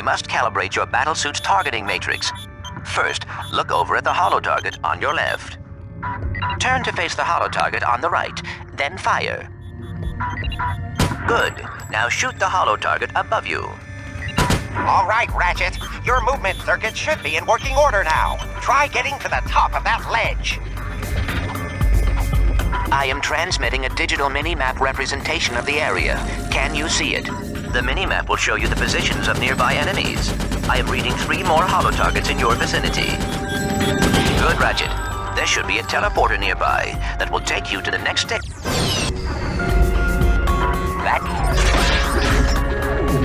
we must calibrate your battlesuit's targeting matrix. First, look over at the holo target on your left. Turn to face the holo target on the right, then fire. Good. Now shoot the holo target above you. All right, Ratchet. Your movement circuit should be in working order now. Try getting to the top of that ledge. I am transmitting a digital mini-map representation of the area. Can you see it? The mini-map will show you the positions of nearby enemies. I am reading 3 more holo targets in your vicinity. Good, Ratchet. There should be a teleporter nearby that will take you to the next step.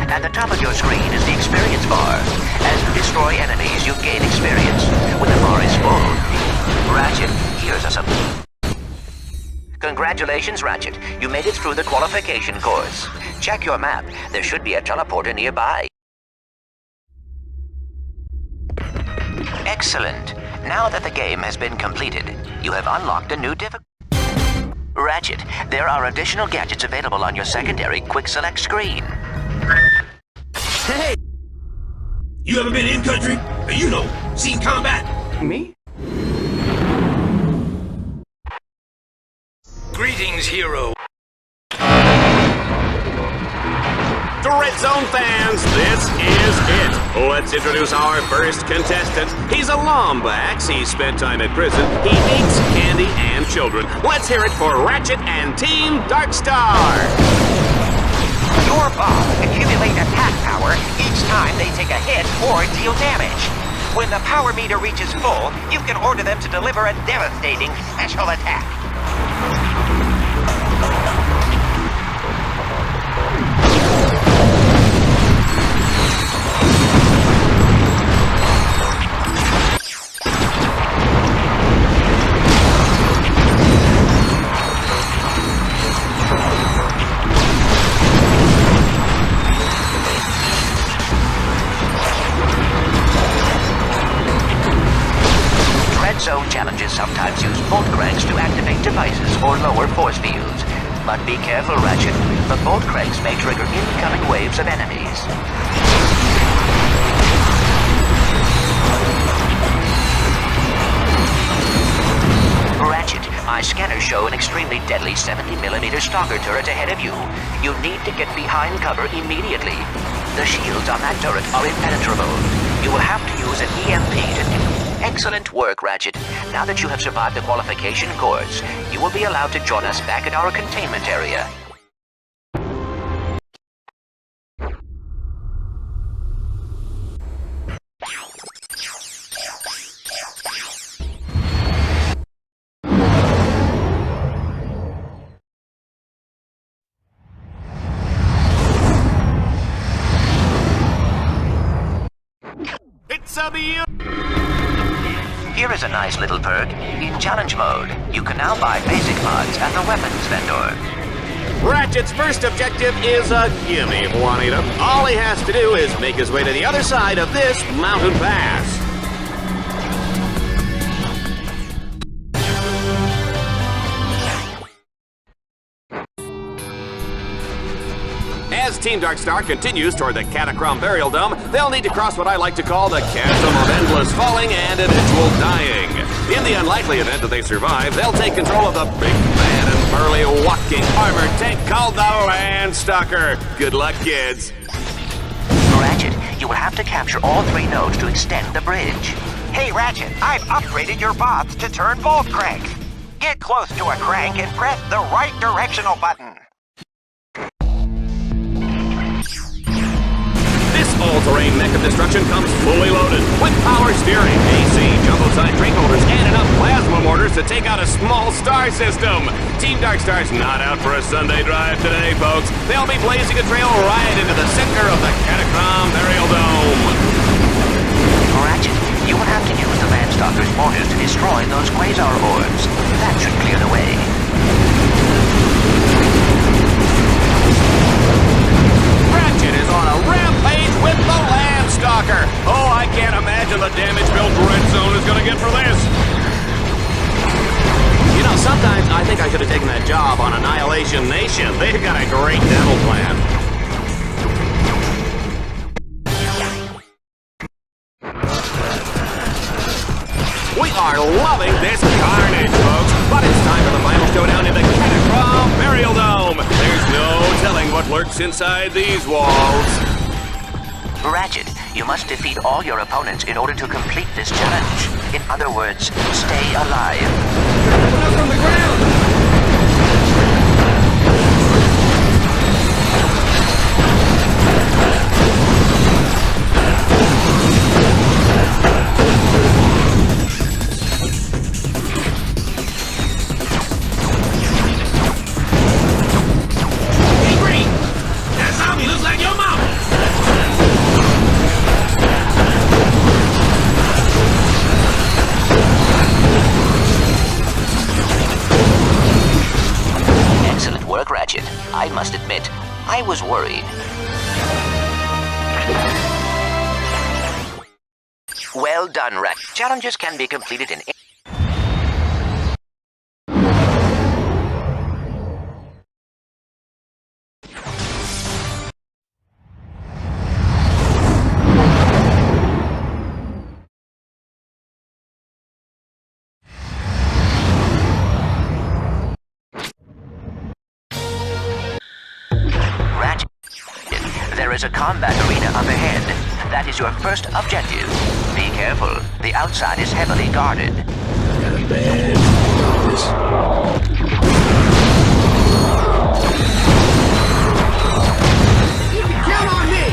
At the top of your screen is the experience bar. As you destroy enemies, you gain experience. When the bar is full, Ratchet, here's a something. Congratulations, Ratchet. You made it through the qualification course. Check your map. There should be a teleporter nearby. Excellent. Now that the game has been completed, you have unlocked a new difficulty. Ratchet, there are additional gadgets available on your secondary quick select screen. Hey! You ever been in country? You know, seen combat? Me? Greetings, hero. To Red Zone fans, this is it. Let's introduce our first contestant. He's a Lombax. He spent time in prison. He hates candy and children. Let's hear it for Ratchet and Team Darkstar. Your bombs accumulate attack power each time they take a hit or deal damage. When the power meter reaches full, you can order them to deliver a devastating special attack. Zone challenges sometimes use bolt cranks to activate devices or lower force fields. But be careful, Ratchet. The bolt cranks may trigger incoming waves of enemies. Ratchet, my scanners show an extremely deadly 70mm stalker turret ahead of you. You need to get behind cover immediately. The shields on that turret are impenetrable. You will have to use an EMP to... Excellent work, Ratchet. Now that you have survived the qualification course, you will be allowed to join us back at our containment area. It's a beautiful... Here is a nice little perk. In challenge mode, you can now buy basic mods at the weapons vendor. Ratchet's first objective is a gimme, Juanita. All he has to do is make his way to the other side of this mountain pass. As Team Darkstar continues toward the Catacomb Burial Dome, they'll need to cross what I like to call the chasm of endless falling and eventual dying. In the unlikely event that they survive, they'll take control of the big, bad, and burly walking armored tank called the Landstalker. Good luck, kids. Ratchet, you will have to capture all 3 nodes to extend the bridge. Hey, Ratchet, I've upgraded your bots to turn bolt cranks. Get close to a crank and press the right directional button. This all-terrain mech of destruction comes fully loaded with power steering, AC, jumbo-sized drink holders, and enough plasma mortars to take out a small star system. Team Darkstar's not out for a Sunday drive today, folks. They'll be blazing a trail right into the center of the Catacomb Burial Dome. Ratchet, you will have to use the Landstalker's mortars to destroy those quasar orbs. That should clear the way. Ratchet is on a rampage with the Landstalker. Oh, I can't imagine the damage Built Red Zone is going to get for this. You know, sometimes I think I should have taken that job on Annihilation Nation. They've got a great dental plan. lurks inside these walls. Ratchet, you must defeat all your opponents in order to complete this challenge. In other words, stay alive. Up from the ground! Hey, Green! That zombie looks like your mama! Excellent work, Ratchet. I must admit, I was worried. Well done, Ratchet. Challenges can be completed in... Ratchet, there is a combat arena up ahead. That is your first objective. Be careful. The outside is heavily guarded. Got a bad feeling about this. You can count on me!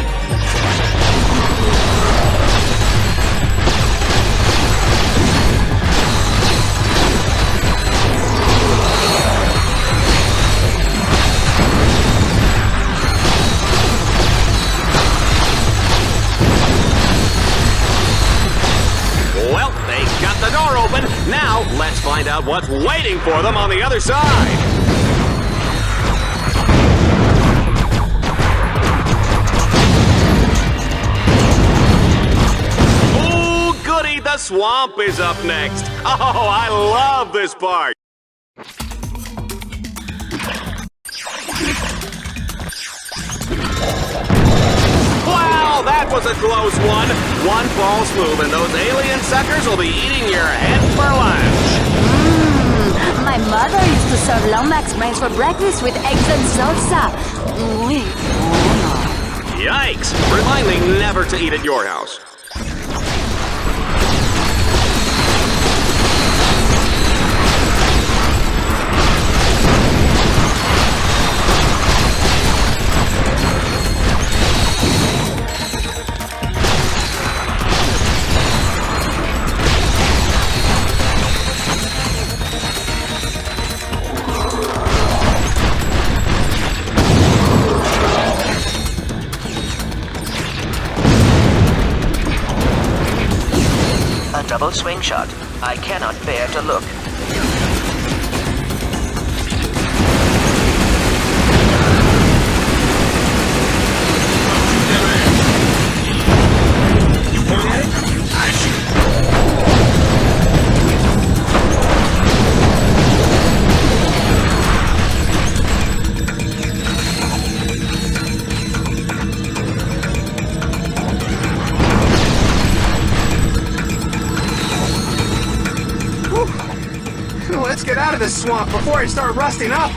Well, they got the door open. Now, let's find out what's waiting for them on the other side. Ooh, goody, the swamp is up next. Oh, I love this part. Wow, that was a close one. One false move and those alien suckers will be eating your head for lunch. My mother used to serve Lomax brains for breakfast with eggs and salsa. Yikes! Remind me never to eat at your house. A double swing shot. I cannot bear to look. You point at it, I shoot. Let's get out of this swamp before I start rusting up.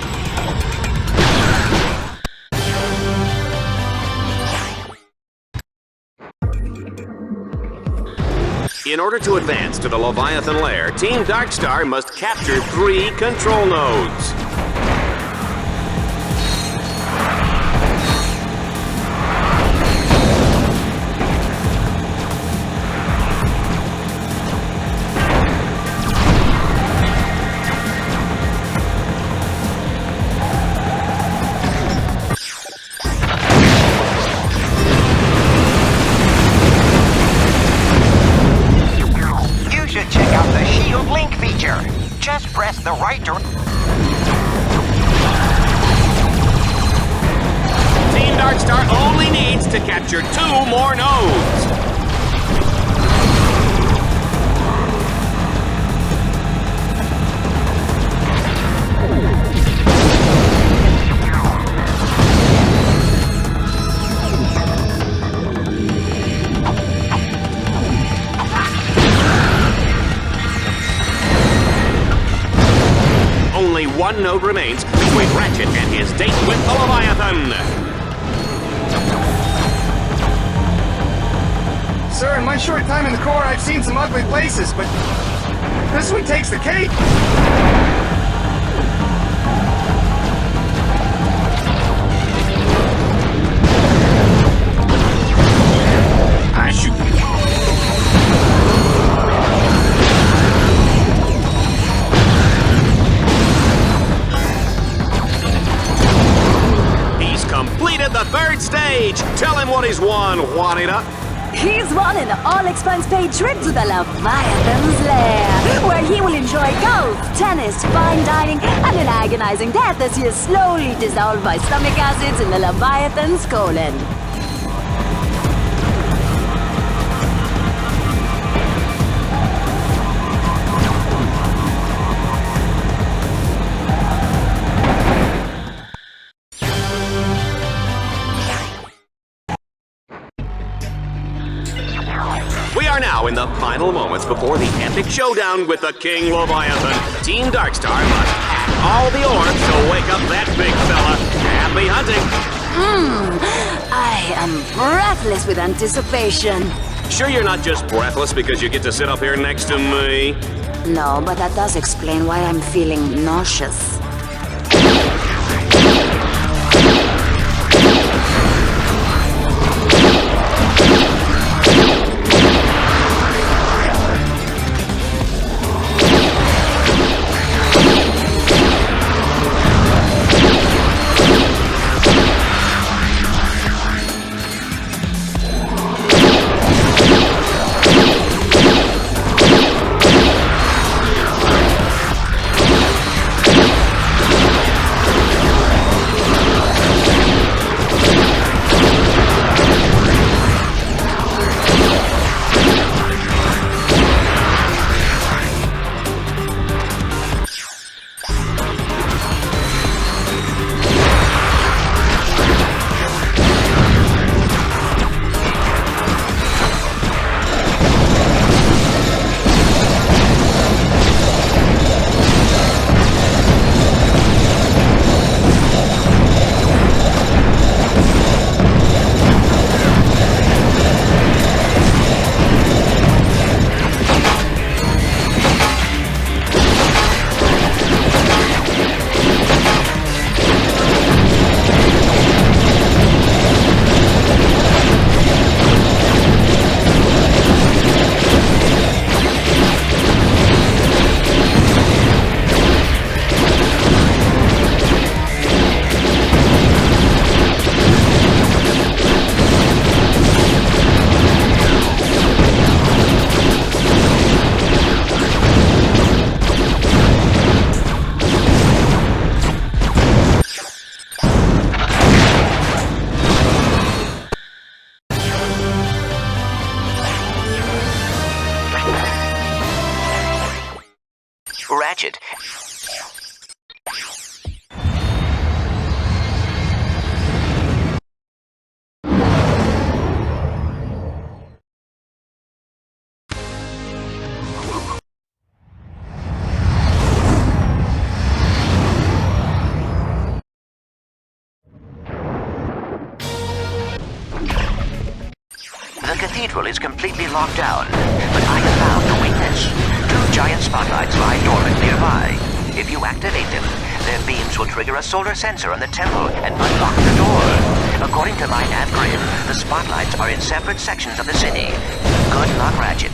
In order to advance to the Leviathan lair, Team Darkstar must capture 3 control nodes. Check out the Shield Link feature. Just press the right direction. Team Darkstar only needs to capture 2 more nodes. Only 1 node remains between Ratchet and his date with the Leviathan. Sir, in my short time in the Corps, I've seen some ugly places, but this one takes the cake. I shoot. He's completed the third stage. Tell him what he's won, Juanita. He's won an all-expense-paid trip to the Leviathan's lair, where he will enjoy golf, tennis, fine dining, and an agonizing death as he is slowly dissolved by stomach acids in the Leviathan's colon. We are now in the final moments before the epic showdown with the King Leviathan. Team Darkstar must hack all the orbs to wake up that big fella. Happy hunting! I am breathless with anticipation. Sure you're not just breathless because you get to sit up here next to me? No, but that does explain why I'm feeling nauseous. Ratchet. The cathedral is completely locked down, but I have found a weakness. Two giant spotlights lie dormant nearby. If you activate them, their beams will trigger a solar sensor on the temple and unlock the door. According to my nav grid, the spotlights are in separate sections of the city. Good luck, Ratchet.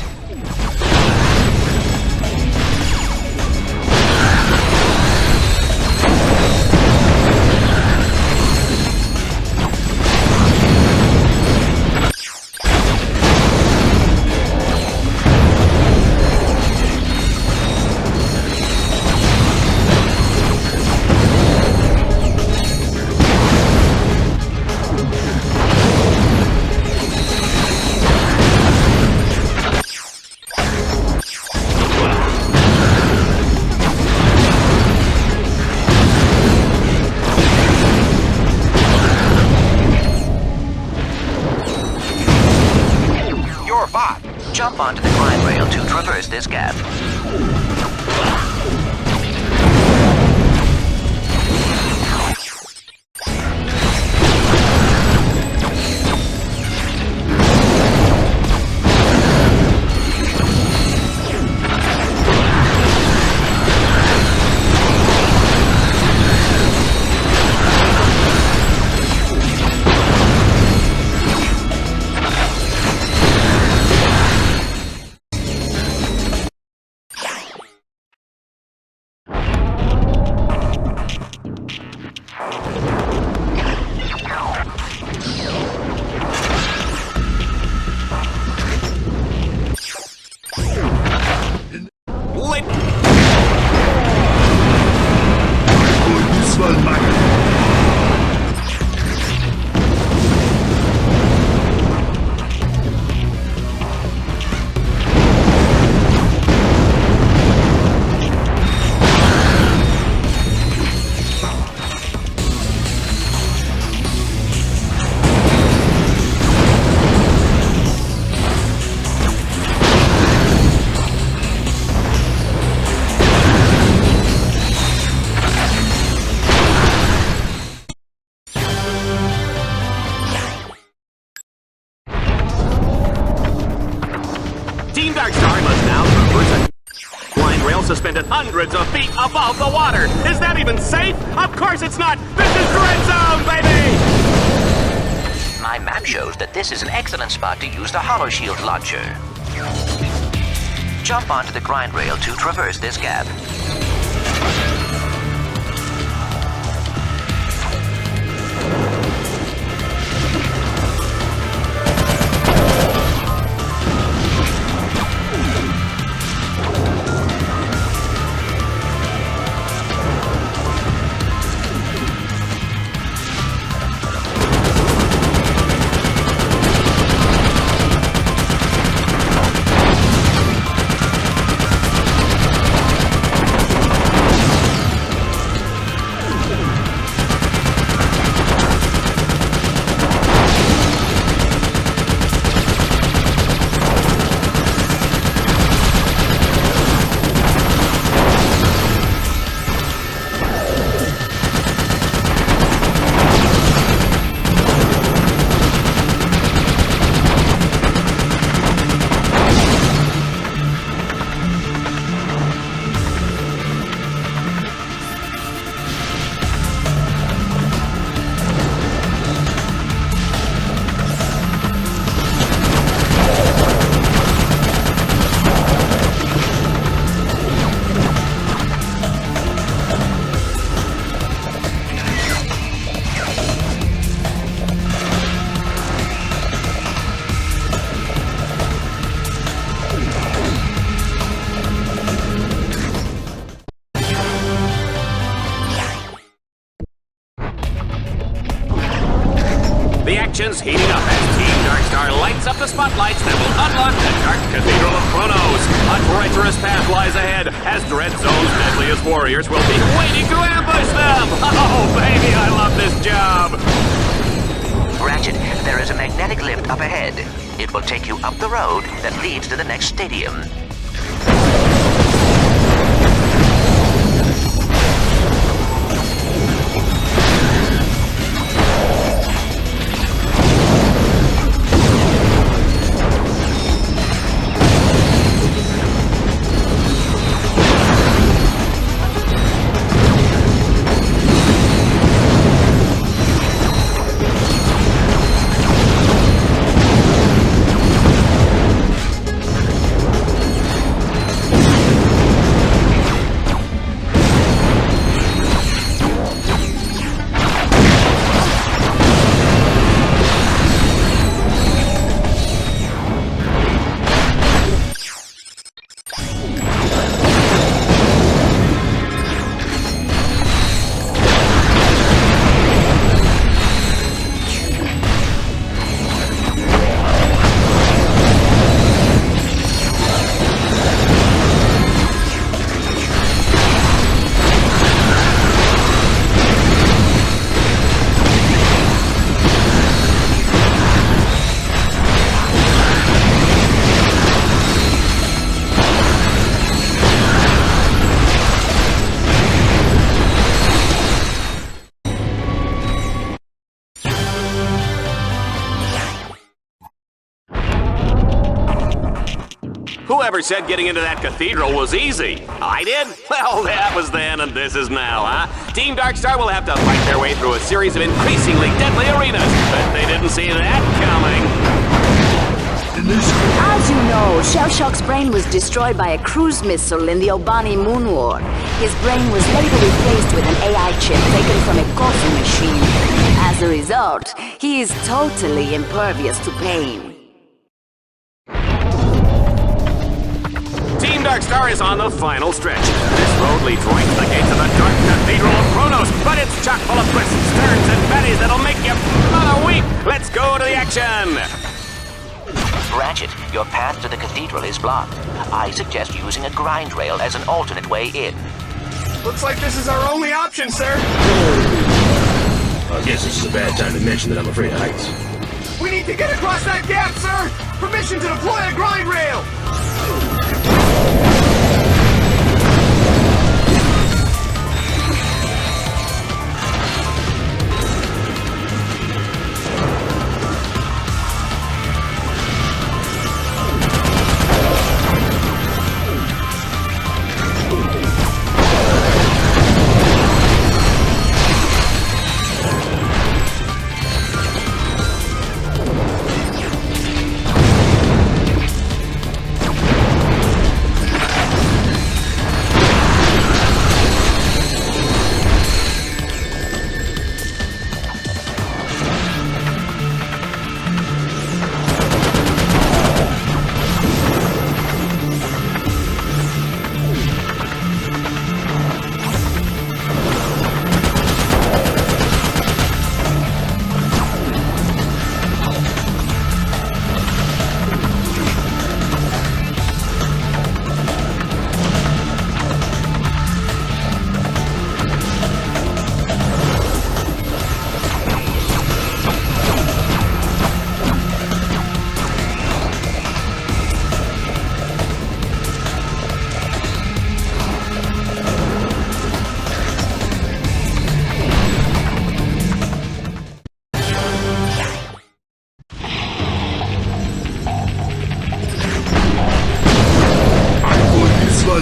Jump onto the climb rail to traverse this gap. Muskelmacher. Team Darkstar must now traverse a line rail suspended hundreds of feet above the water. Is that even safe? Of course it's not! This is Dread Zone, baby! My map shows that this is an excellent spot to use the Hollow Shield launcher. Jump onto the grind rail to traverse this gap. The action's heating up as Team Darkstar lights up the spotlights that will unlock the Dark Cathedral of Chronos. A treacherous path lies ahead as Dread Zone's deadliest warriors will be waiting to ambush them. Oh, baby, I love this job. Ratchet, there is a magnetic lift up ahead. It will take you up the road that leads to the next stadium. Whoever said getting into that cathedral was easy? I did? Well, that was then and this is now, huh? Team Darkstar will have to fight their way through a series of increasingly deadly arenas, but they didn't see that coming. As you know, Shellshock's brain was destroyed by a cruise missile in the Obani Moon War. His brain was later replaced with an AI chip taken from a coffee machine. As a result, he is totally impervious to pain. Team Darkstar is on the final stretch. This road leads right to the gates of the Dark Cathedral of Chronos. but it's chock full of twists, turns, and bennies that'll make your mother weep. Let's go to the action. Ratchet, your path to the cathedral is blocked. I suggest using a grind rail as an alternate way in. Looks like this is our only option, sir. I guess this is a bad time to mention that I'm afraid of heights. We need to get across that gap, sir! Permission to deploy a grind rail!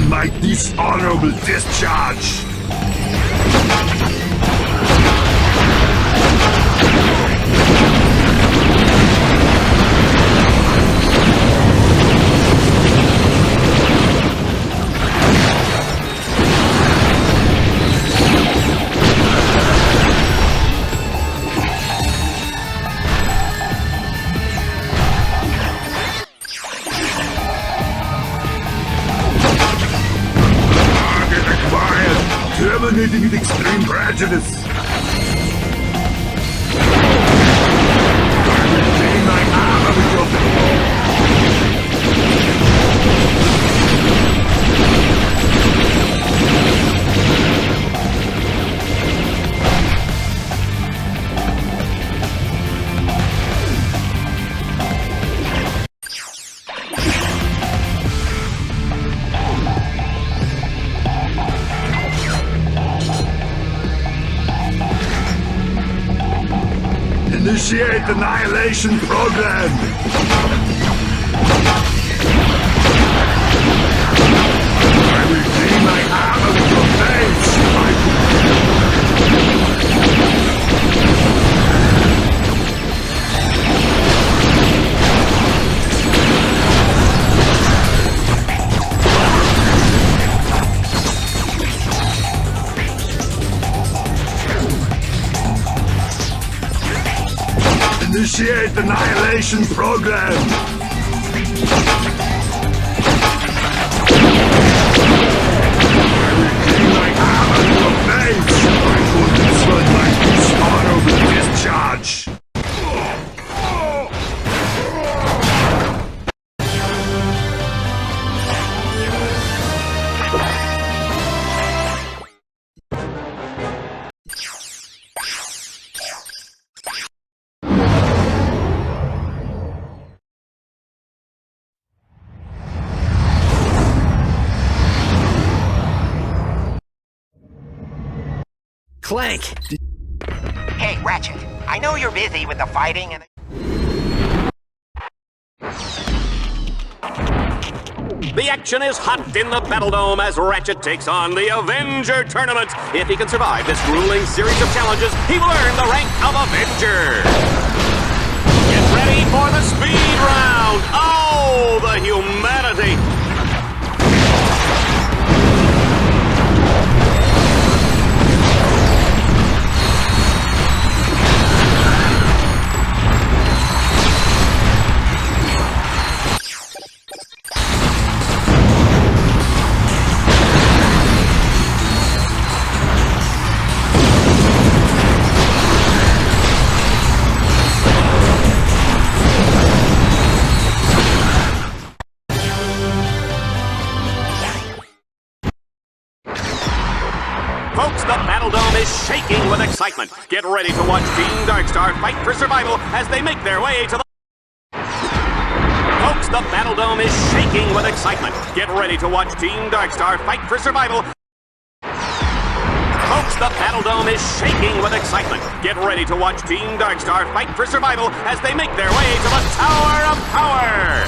My dishonorable discharge! Terminating with extreme prejudice. I will gain my armor with your Initiate annihilation program! I will clean my armor with your Initiate annihilation program! I will clean my armor with your face! I will discard my dishonorable discharge! Clank! Hey, Ratchet, I know you're busy with the fighting and... The action is hot in the Battle Dome as Ratchet takes on the Avenger Tournament. If he can survive this grueling series of challenges, he will earn the rank of Avenger. Get ready for the speed round. Oh, the humanity. Folks, the Battle Dome is shaking with excitement. Get ready to watch Team Darkstar fight for survival as they make their way to the... Folks, the Battle Dome is shaking with excitement. Get ready to watch Team Darkstar fight for survival. Folks, the Battle Dome is shaking with excitement. Get ready to watch Team Darkstar fight for survival as they make their way to the Tower of Power.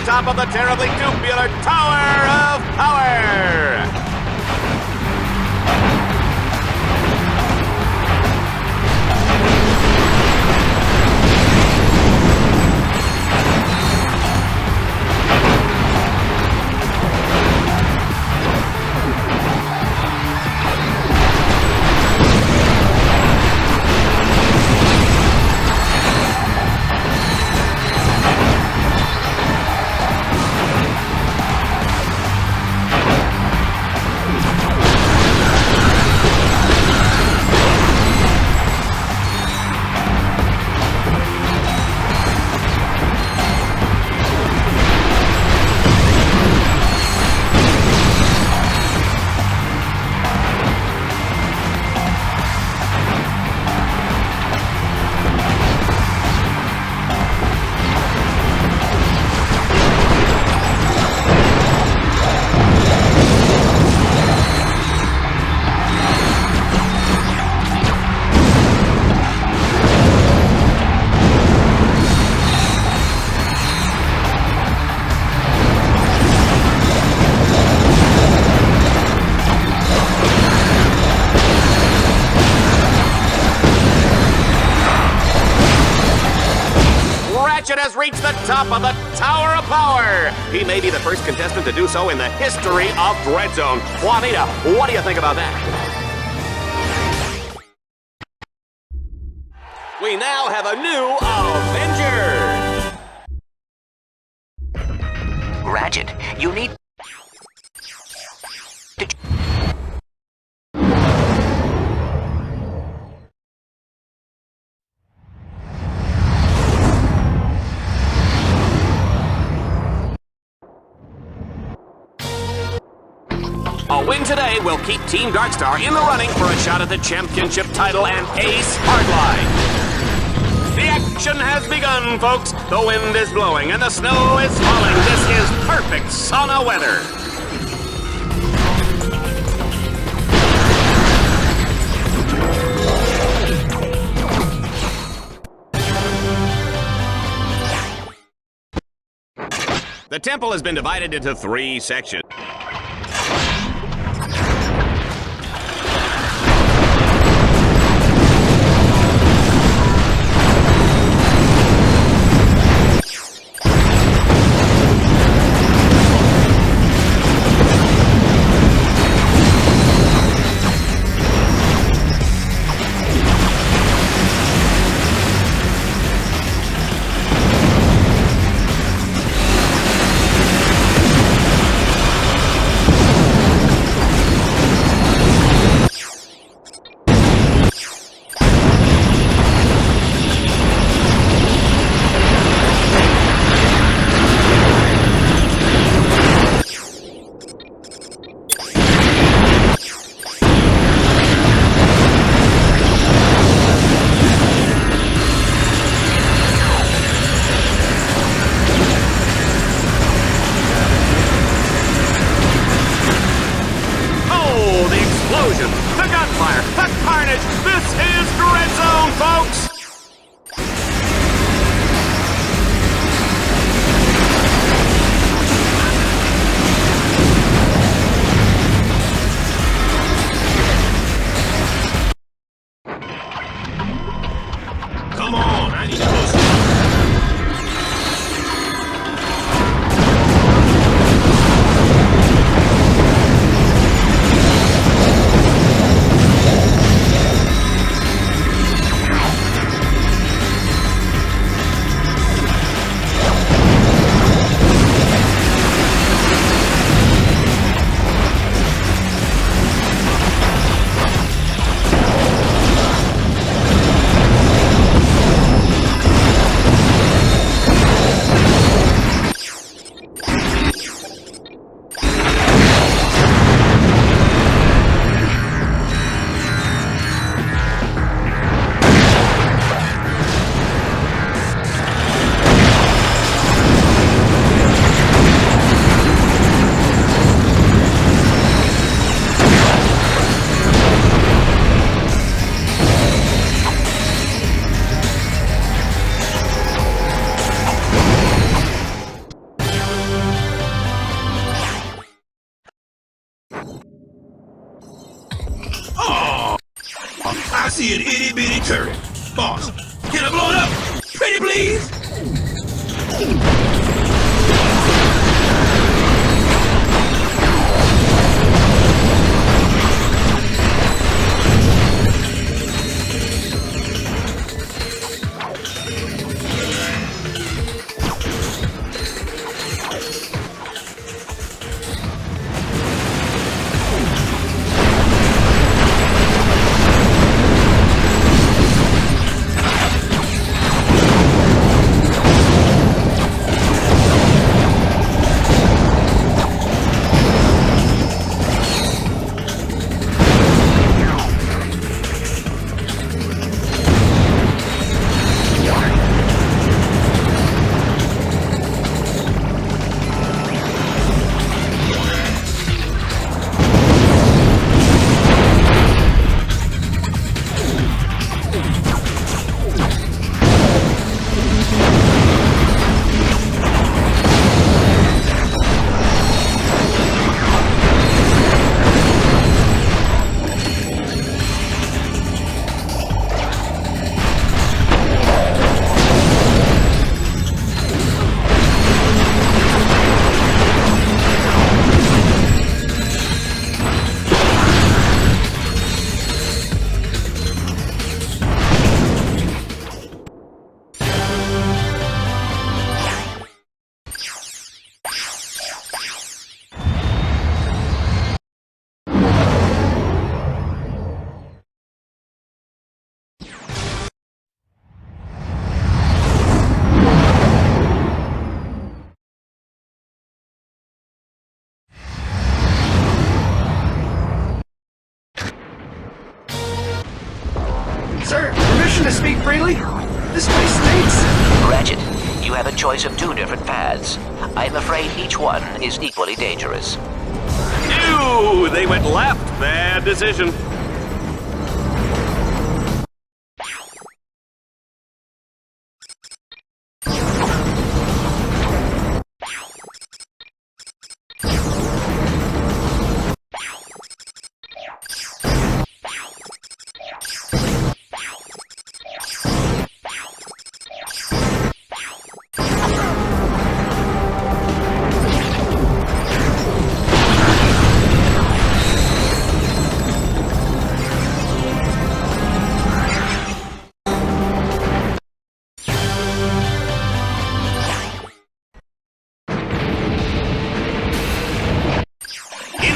Top of the terribly tubular Tower of Power! Ratchet has reached the top of the Tower of Power. He may be the first contestant to do so in the history of Dread Zone. Juanita, what do you think about that? We now have a new Avenger. Ratchet, you need to... A win today will keep Team Darkstar in the running for a shot at the championship title and Ace Hardline. The action has begun, folks. The wind is blowing and the snow is falling. This is perfect sauna weather. The temple has been divided into 3 sections. Come on, I need to go see. I see an itty bitty turret. Boss, can I blow it up? Pretty please? Sir, permission to speak freely? This place stinks. Ratchet, you have a choice of two different paths. I'm afraid each one is equally dangerous. Ew, they went left. Bad decision.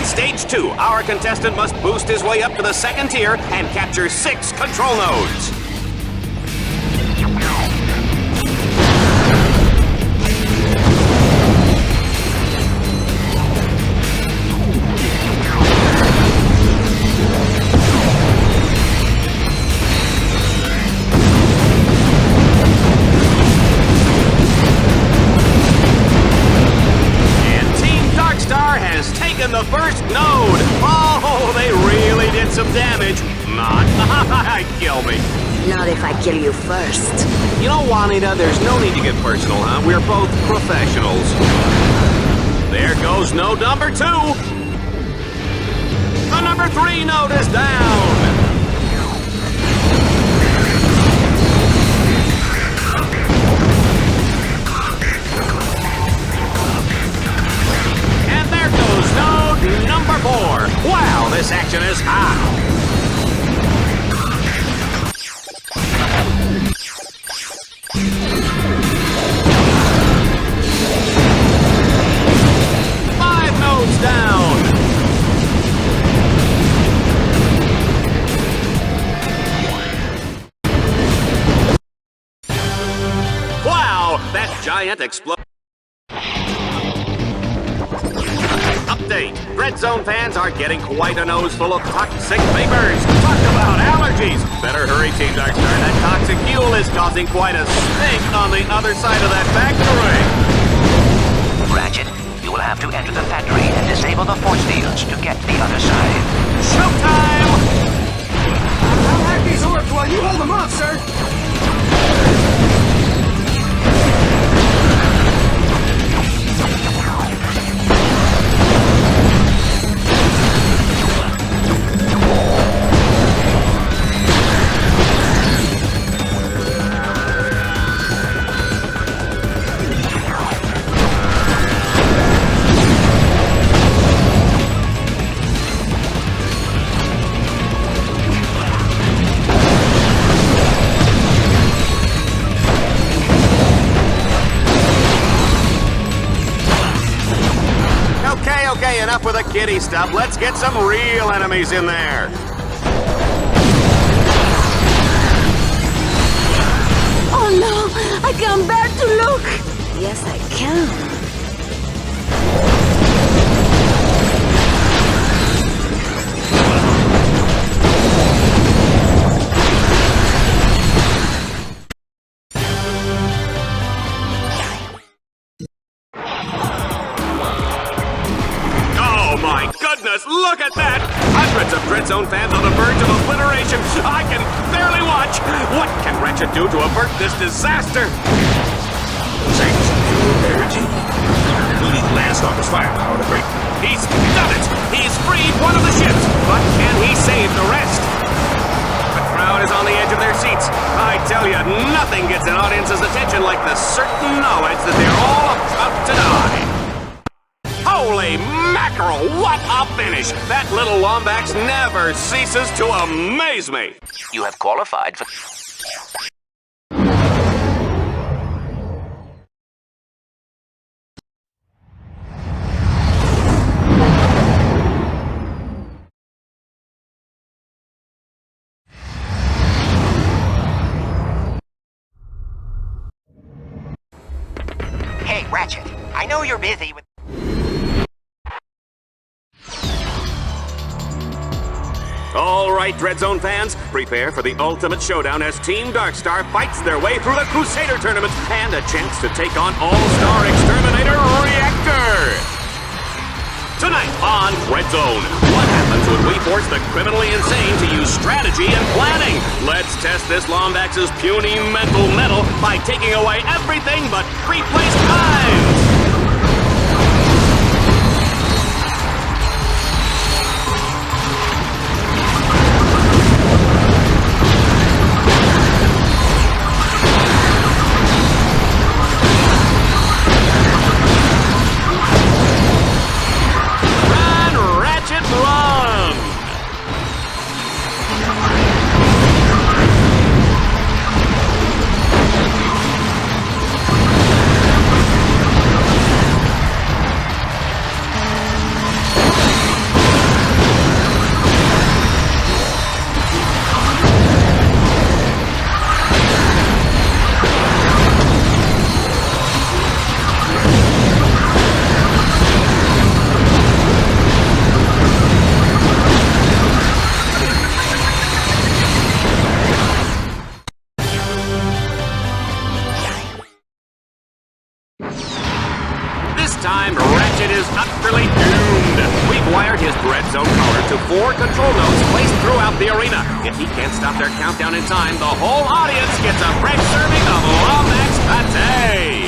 Stage 2, our contestant must boost his way up to the second tier and capture 6 control nodes. The first node! Oh, they really did some damage. Not. Kill me. Not if I kill you first. You know, Juanita, there's no need to get personal, huh? We're both professionals. There goes node number 2. The number 3 node is down. giant explosion. Update. Red Zone fans are getting quite a nose full of toxic vapors. Talk about allergies. Better hurry, Team Darkstar. That toxic fuel is causing quite a stink on the other side of that factory. Ratchet, you will have to enter the factory and disable the force fields to get to the other side. Showtime! I'll hack these orbs while you hold them off, sir. Okay, enough with the kiddie stuff. Let's get some real enemies in there. Oh no, I can't bear to look. Yes, I can. Look at that! Hundreds of Red Zone fans on the verge of obliteration. I can barely watch. What can Ratchet do to avert this disaster? Thanks for your energy. We need Landstalker's firepower to break. He's done it! He's freed one of the ships, but can he save the rest? The crowd is on the edge of their seats. I tell you, nothing gets an audience's attention like the certain knowledge that they're all about to die. Holy mackerel, what a finish! That little Lombax never ceases to amaze me! You have qualified for... Hey, Ratchet, I know you're busy with... All right, Red Zone fans, prepare for the ultimate showdown as Team Darkstar fights their way through the Crusader tournament and a chance to take on All-Star Exterminator Reactor. Tonight on Red Zone, what happens when we force the criminally insane to use strategy and planning? Let's test this Lombax's puny mental metal by taking away everything but pre-placed mines. Time, Ratchet is utterly doomed. We've wired his Red Zone collar to 4 control nodes placed throughout the arena. If he can't stop their countdown in time, the whole audience gets a fresh serving of Lombax Pate.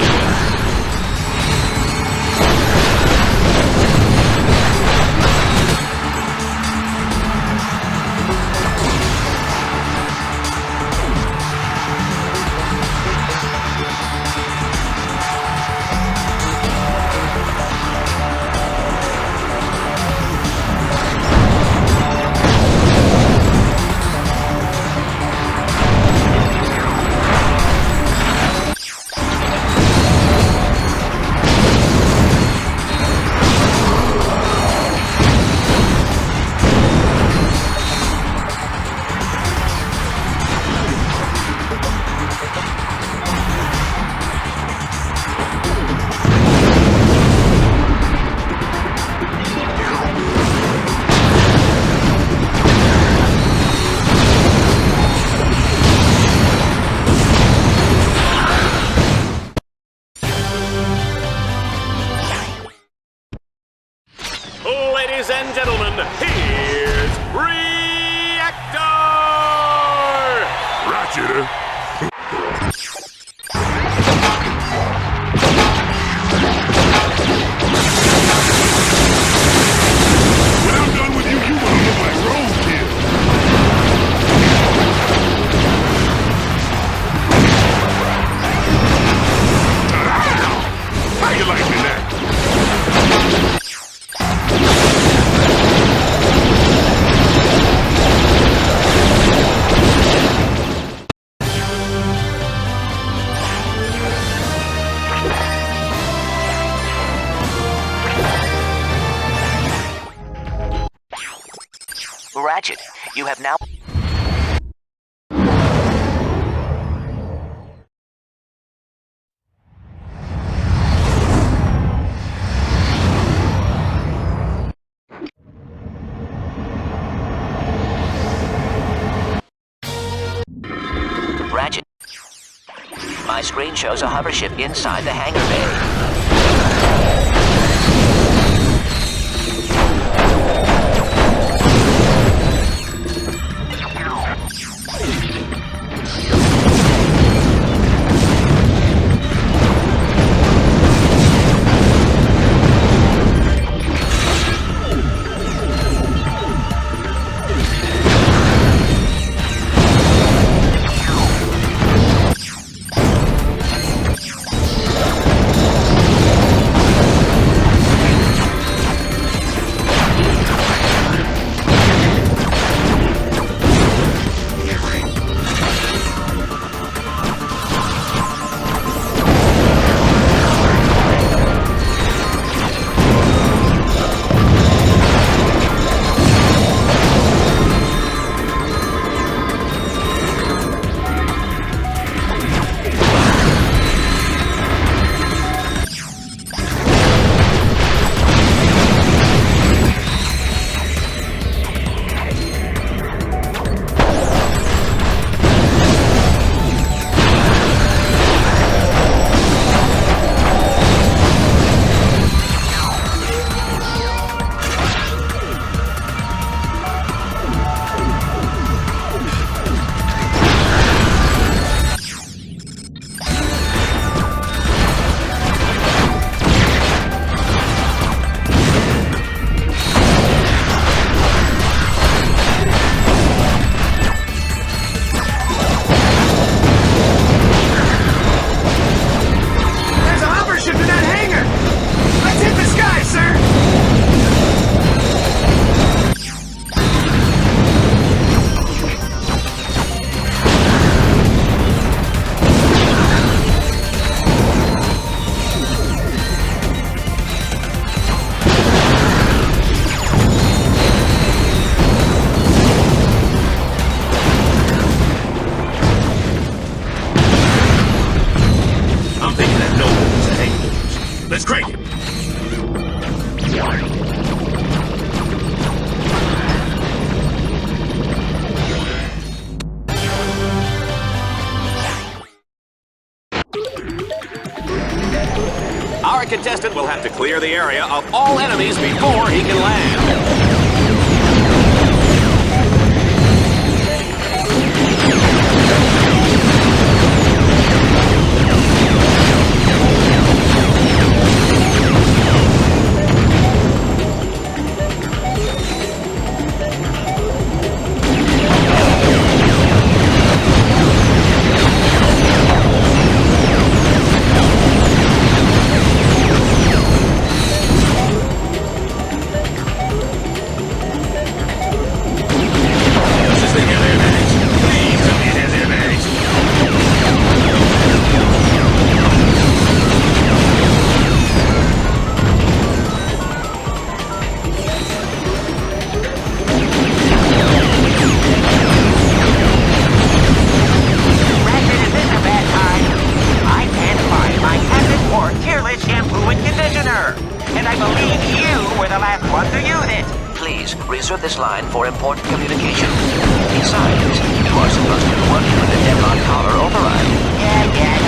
Ratchet, you have now... Ratchet. My screen shows a hover ship inside the hangar bay. Let's crank it. Our contestant will have to clear the area of all enemies before he can land. Reserve this line for important communication. Besides, you are supposed to be working with the deadlocked power override. Yeah.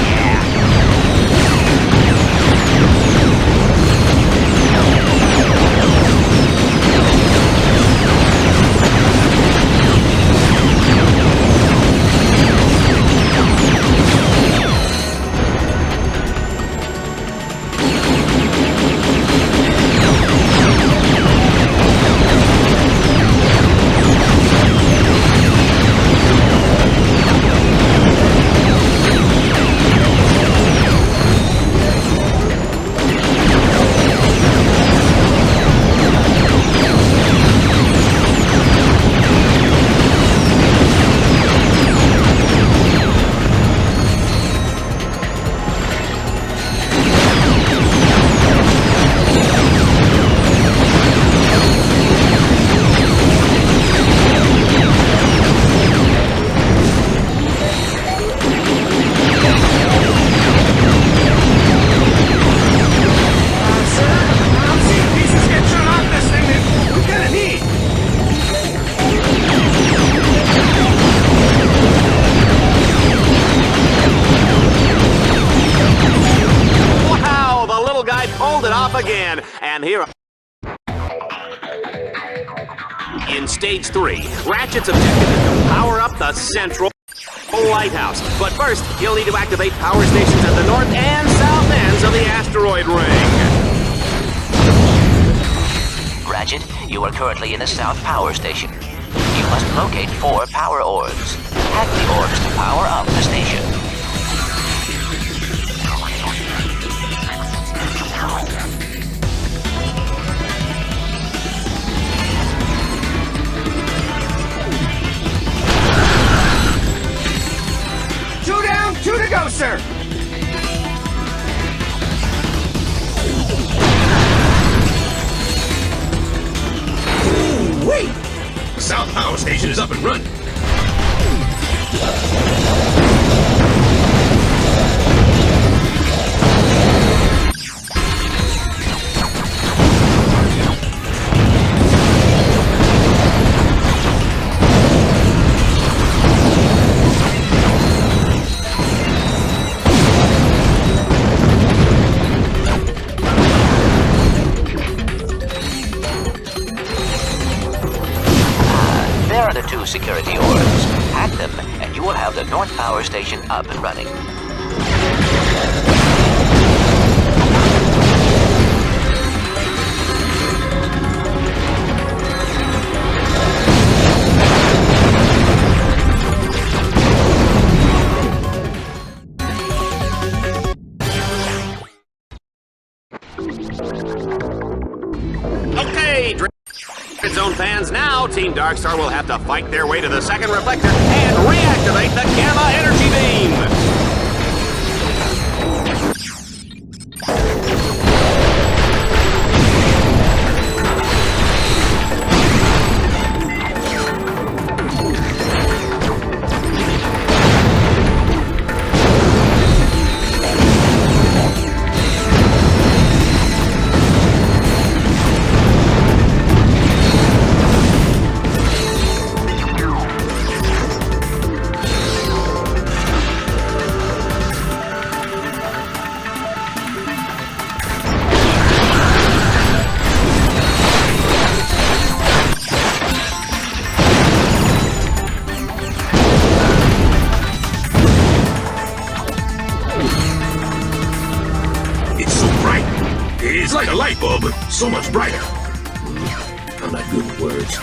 again. And here... In Stage 3, Ratchet's objective is to power up the central lighthouse. But first, you'll need to activate power stations at the north and south ends of the asteroid ring. Ratchet, you are currently in the South Power Station. You must locate 4 power orbs. Hack the orbs to power up the station. Two down, 2 to go, sir! Wait! The South Power Station is up and running. There are the 2 security orbs. Hack them, and you will have the North Power Station up and running. Okay, Zone fans, now Team Darkstar will have to fight their way to the second reflector and reactivate the Gamma Energy Beam! It's like a light bulb, but so much brighter. I'm not good with words.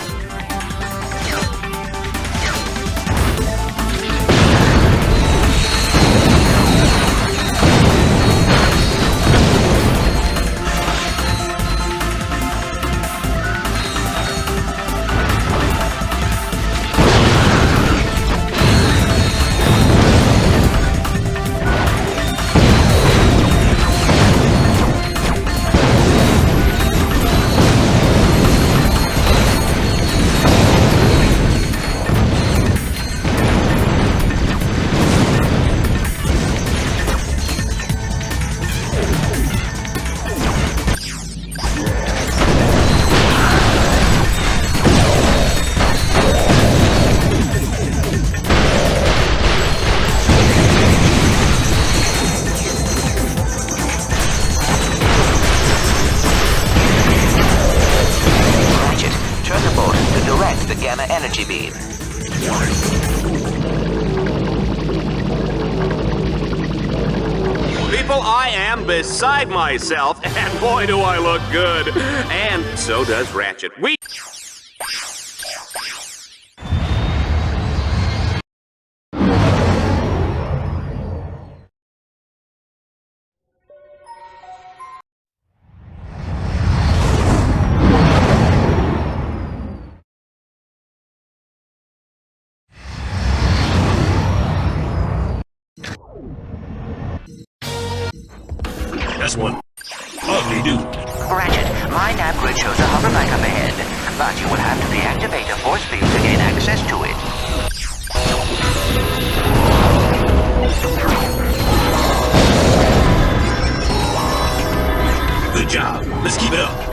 Gamma Energy Beam. People, I am beside myself, and boy do I look good. And so does Ratchet. That's one ugly dude. Ratchet, my nav grid shows a hover bike up ahead, but you will have to deactivate a force field to gain access to it. Good job. Let's keep it up.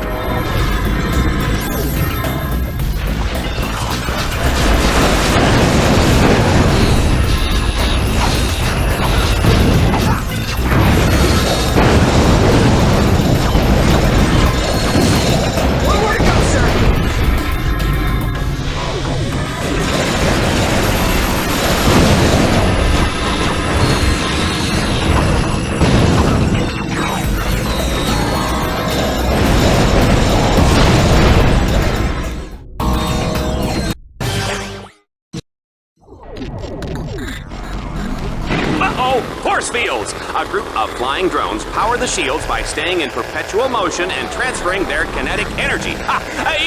shields. A group of flying drones power the shields by staying in perpetual motion and transferring their kinetic energy.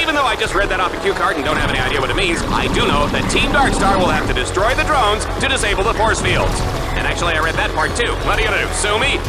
Even though I just read that off a cue card and don't have any idea what it means, I do know that Team Darkstar will have to destroy the drones to disable the force fields. And actually, I read that part too. What are you gonna do, sue me?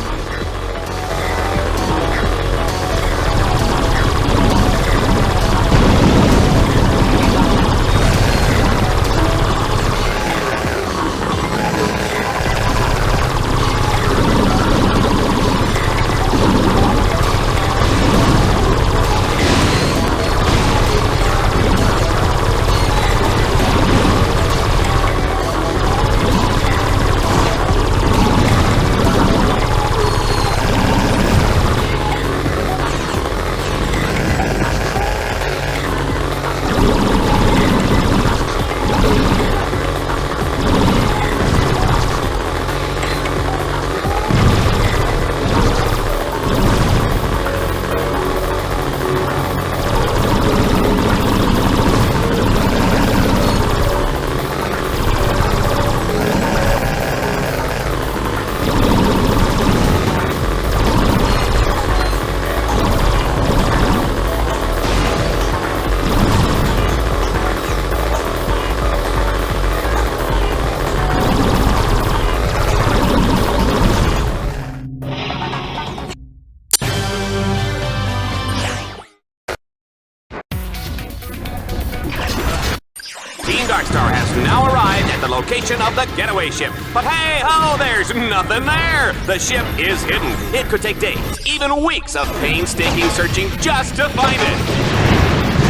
Darkstar has now arrived at the location of the getaway ship. But hey ho, there's nothing there! The ship is hidden. It could take days, even weeks of painstaking searching just to find it.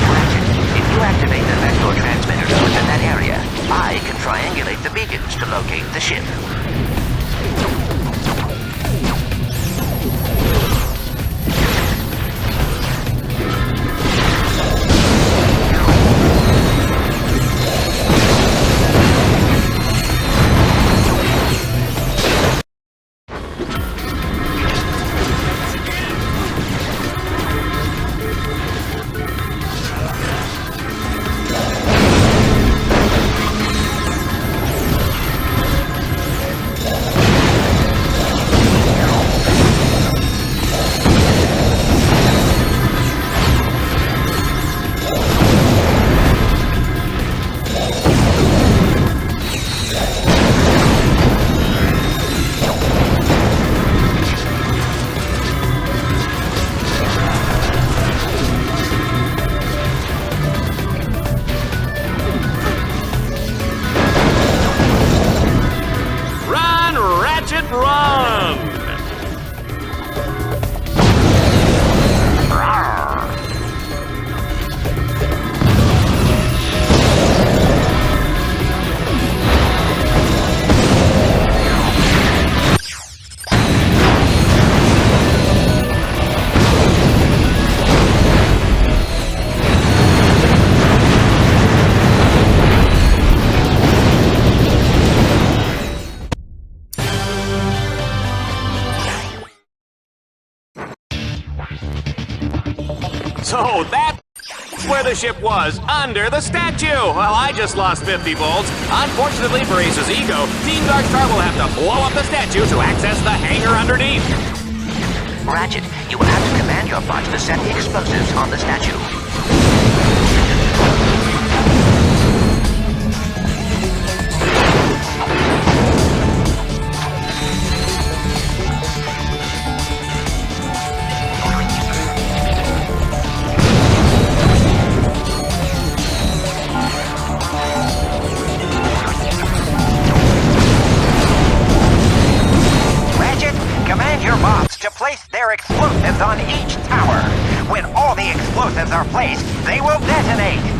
Ratchet, if you activate the vector transmitters within that area, I can triangulate the beacons to locate the ship. So that's where the ship was, under the statue. Well, I just lost 50 volts. Unfortunately for Ace's ego, Team Darkstar will have to blow up the statue to access the hangar underneath. Ratchet, you will have to command your bots to set the explosives on the statue. Command your bots to place their explosives on each tower. When all the explosives are placed, they will detonate.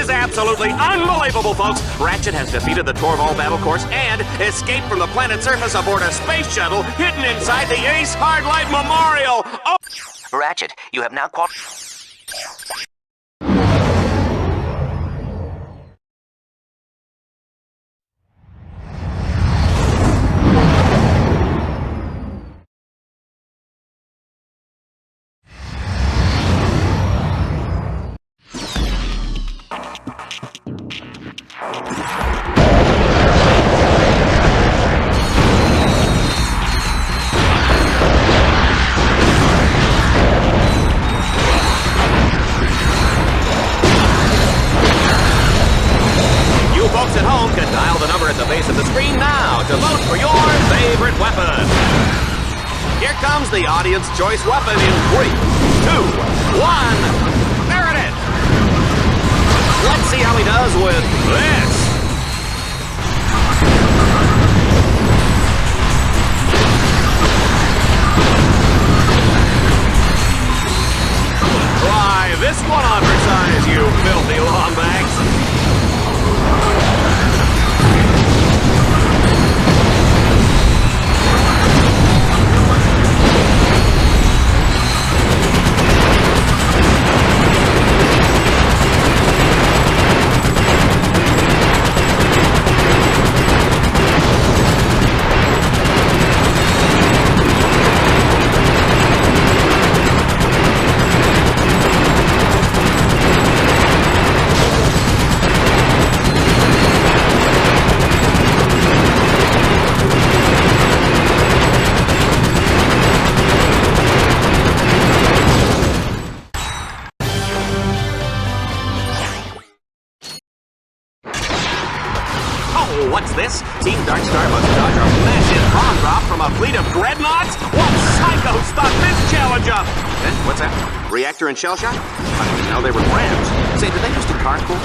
Absolutely unbelievable, folks! Ratchet has defeated the Torval battle course and escaped from the planet's surface aboard a space shuttle hidden inside the Ace Hardlight Memorial! Oh! Ratchet, you have now qualified. Folks at home can dial the number at the base of the screen now to vote for your favorite weapon. Here comes the audience choice weapon in 3, 2, 1. There it is. Let's see how he does with this. Try this one on for size, you filthy longbags. What's this? Team Darkstar must dodge a massive bomb drop from a fleet of dreadnoughts? What psychos thought this challenge up? What's that? Reactor and shell shock? I didn't know they were crabs. Say, did they use the carpool?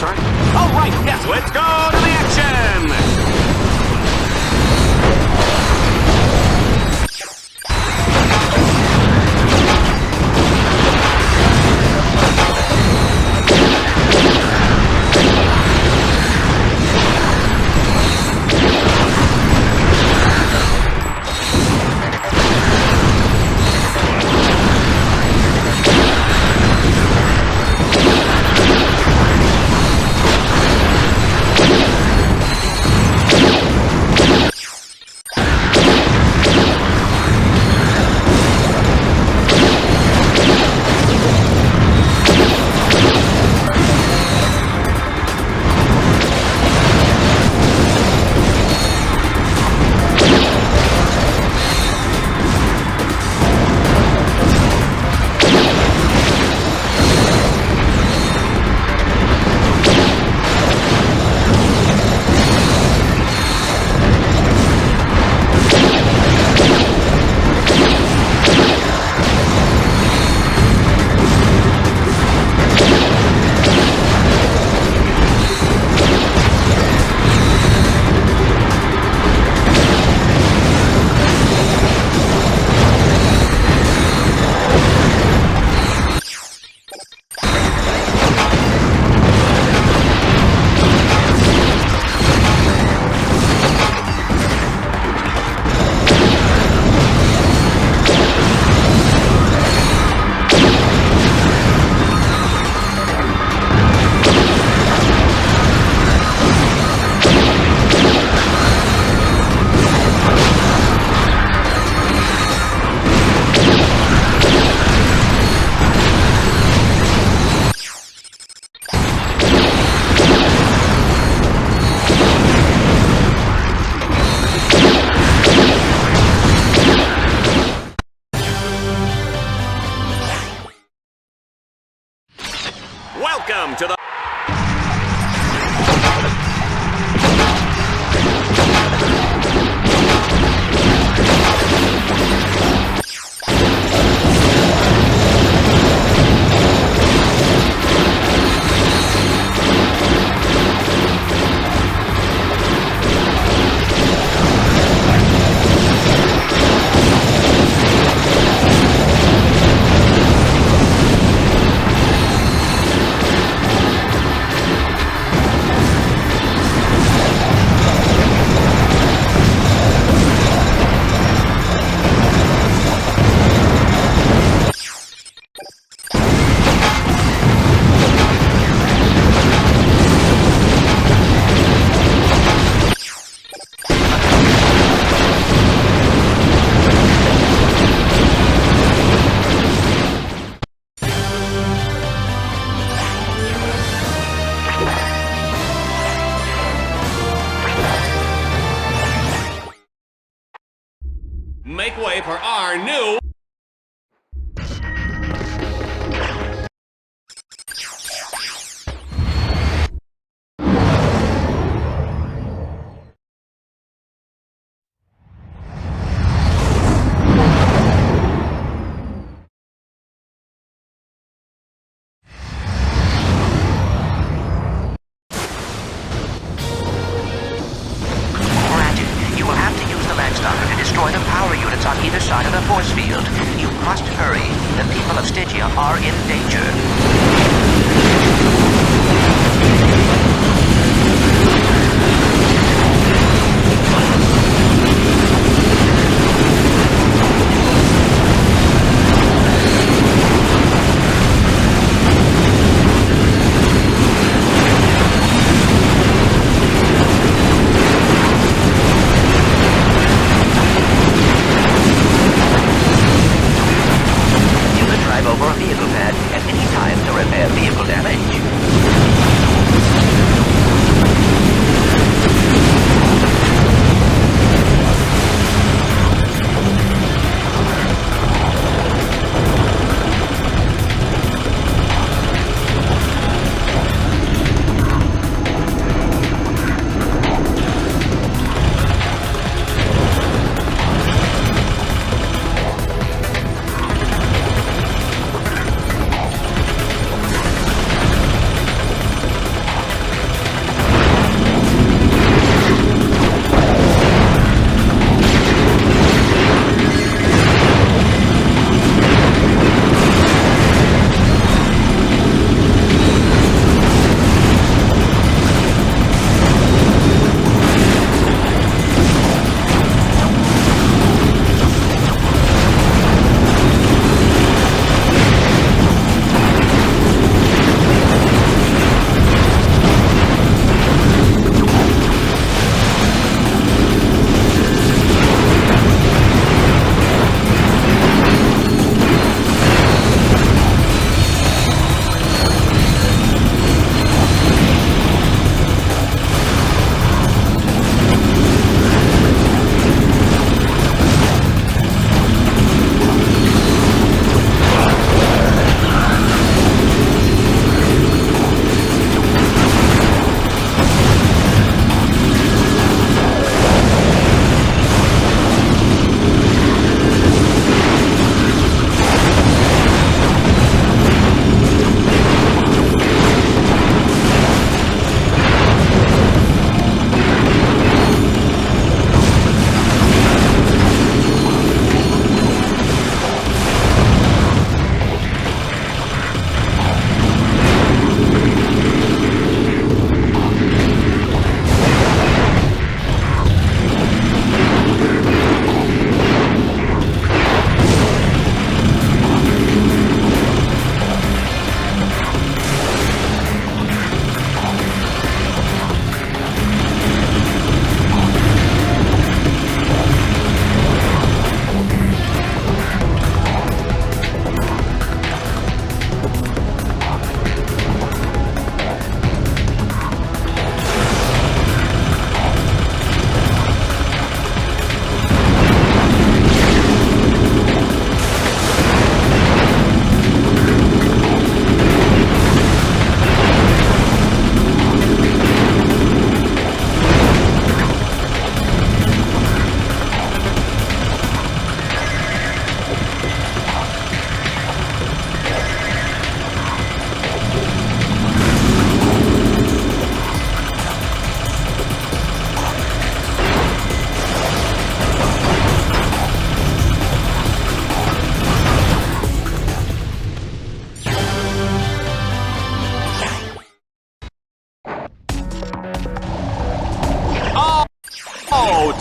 Sorry? Oh, right, yes, let's go to the action! Welcome to the... new... Ratchet, you will have to use the Landstalker to destroy the power units on either side of the force field. You must hurry. The people of Stygia are in danger. You can drive over a vehicle pad at any time to repair vehicle damage.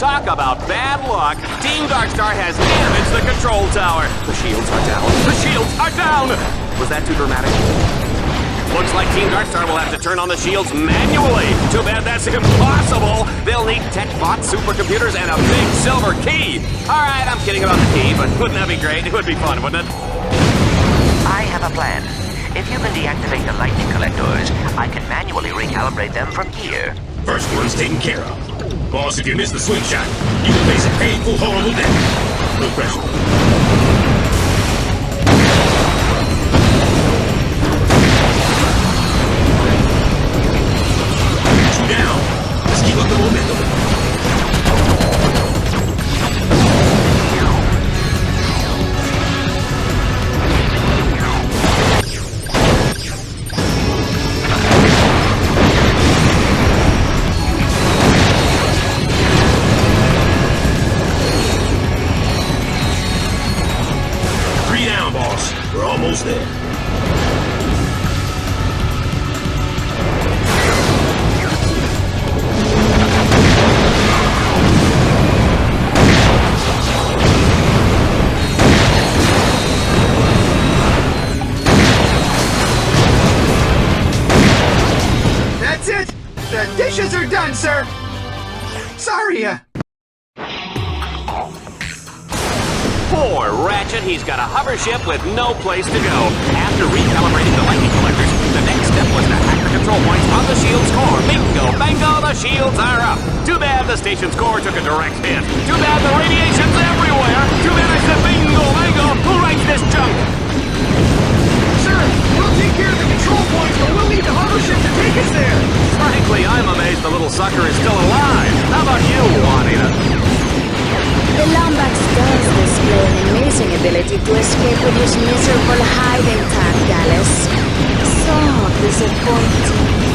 Talk about bad luck. Team Darkstar has damaged the control tower. The shields are down. The shields are down! Was that too dramatic? Looks like Team Darkstar will have to turn on the shields manually. Too bad that's impossible. They'll need tech-bot supercomputers and a big silver key. All right, I'm kidding about the key, but wouldn't that be great? It would be fun, wouldn't it? I have a plan. If you can deactivate the lightning collectors, I can manually recalibrate them from here. First one's taken care of. Boss, if you miss the swing shot, you will face a painful, horrible death. No pressure. us there. That's it! The dishes are done, sir! Sorry, Poor Ratchet, he's got a hover ship with no place to go. After recalibrating the lightning collectors, the next step was to hack the control points on the shield's core. Bingo, bango, the shields are up. Too bad the station's core took a direct hit. Too bad the radiation's everywhere. Too bad I said bingo, bango. Who writes this junk? Sir, we'll take care of the control points, but we'll need the hover ship to take us there! Frankly, I'm amazed the little sucker is still alive. How about you, Juanita? The Lombax does display an amazing ability to escape with his miserable hiding time, Gallus. So disappointing.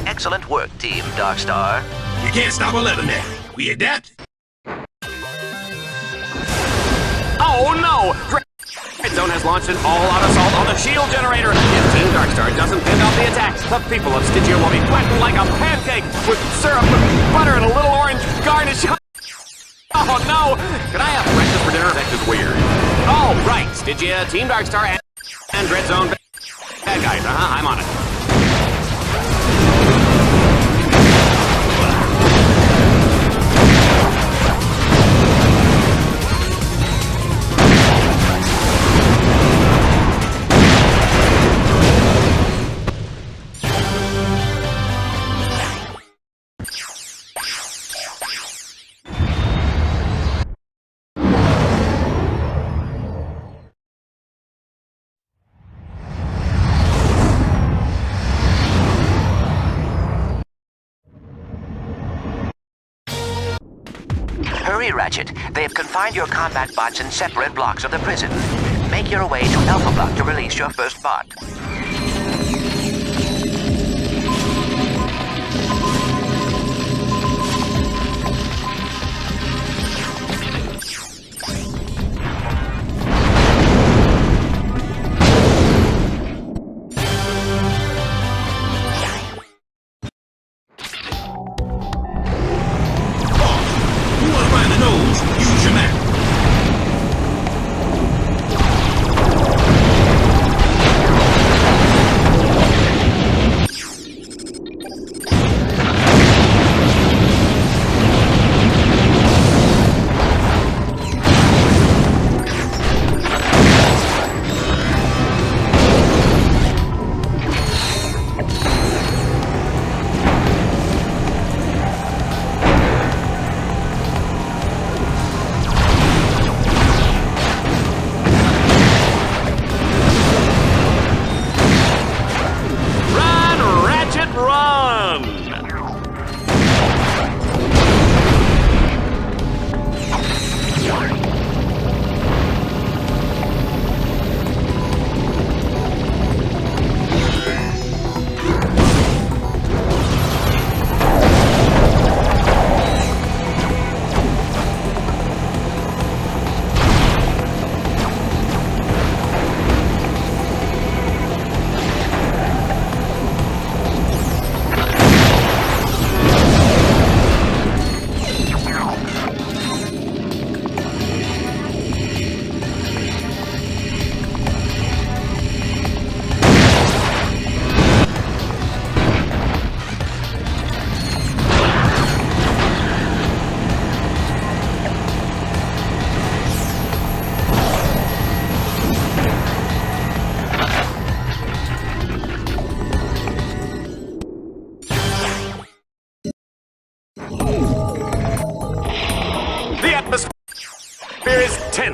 Excellent work, Team Darkstar. You can't stop 11 now. We adapt? Oh no! Red Zone has launched an all-out assault on the shield generator. If Team Darkstar doesn't fend off the attack, the people of Stygia will be flattened like a pancake with syrup, butter, and a little orange garnish. Oh no! Can I have breakfast for dinner? That's just weird. All right, Stygia, Team Darkstar, and Red Zone bad guys. I'm on it. Hurry, Ratchet. They have confined your combat bots in separate blocks of the prison. Make your way to Alpha Block to release your first bot. Use your map.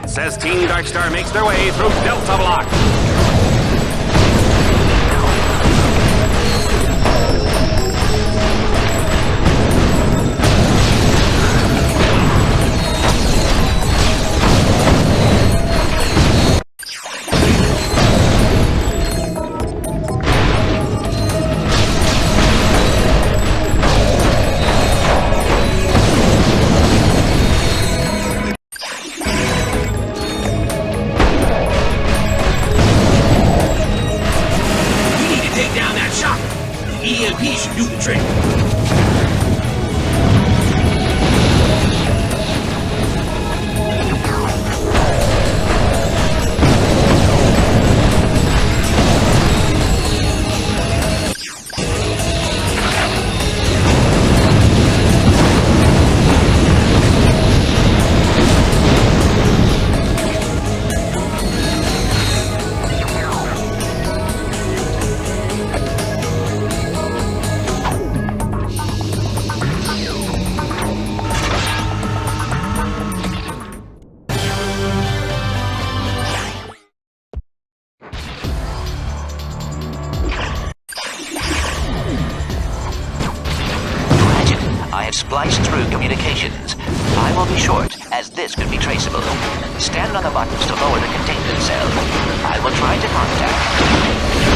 minutes as Team Darkstar makes their way through Delta Block. EMP should do the trick. Spliced through communications. I will be short, as this could be traceable. Stand on the buttons to lower the containment cell. I will try to contact.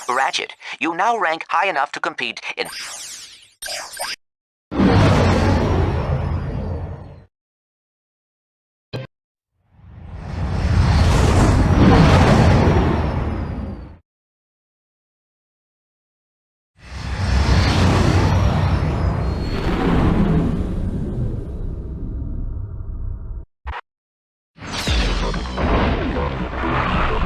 Ratchet, you now rank high enough to compete in...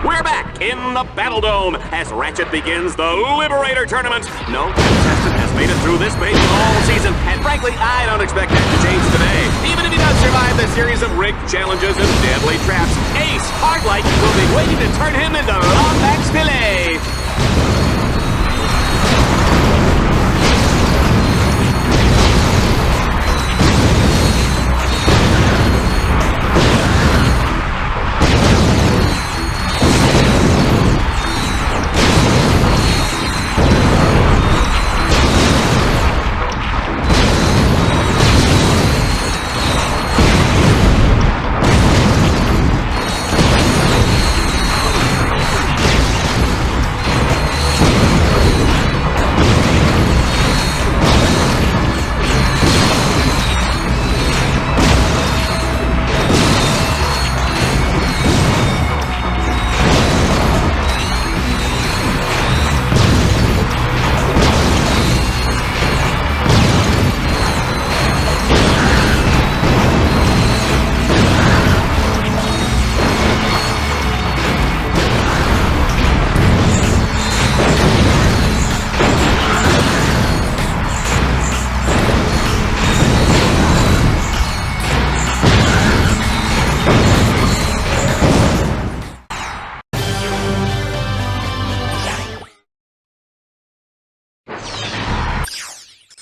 We're back in the Battle Dome as Ratchet begins the Liberator Tournament. No contestant has made it through this base all season, and frankly, I don't expect that to change today. Even if he does survive the series of rigged challenges and deadly traps, Ace Hardlight will be waiting to turn him into Lombax Filet.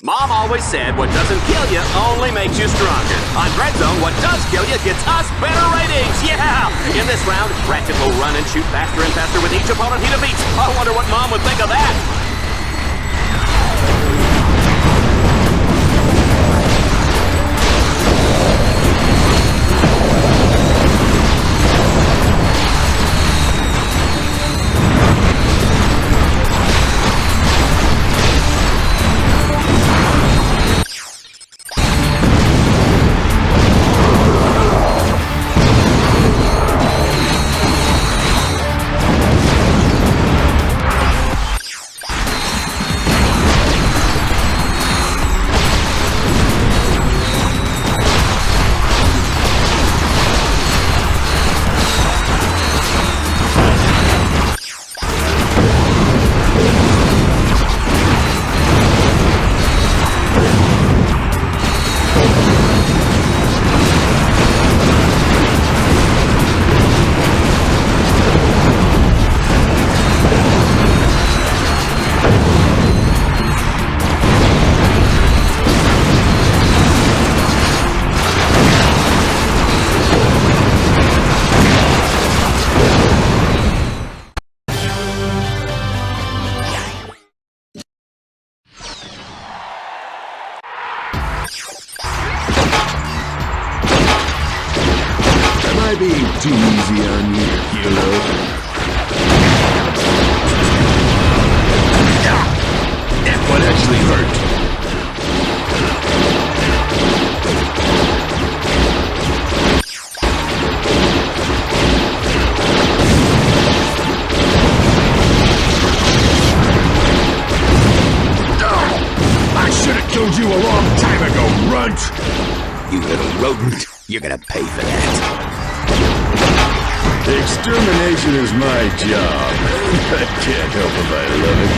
Mom always said what doesn't kill you only makes you stronger. On Dread Zone, what does kill you gets us better ratings. Yeah! In this round, Ratchet will run and shoot faster and faster with each opponent he defeats. I wonder what Mom would think of that. Am I being too easy on you, hero? That one actually hurt. I should have killed you a long time ago, runt! You little rodent, you're gonna pay for that. Extermination is my job. I can't help if I love it.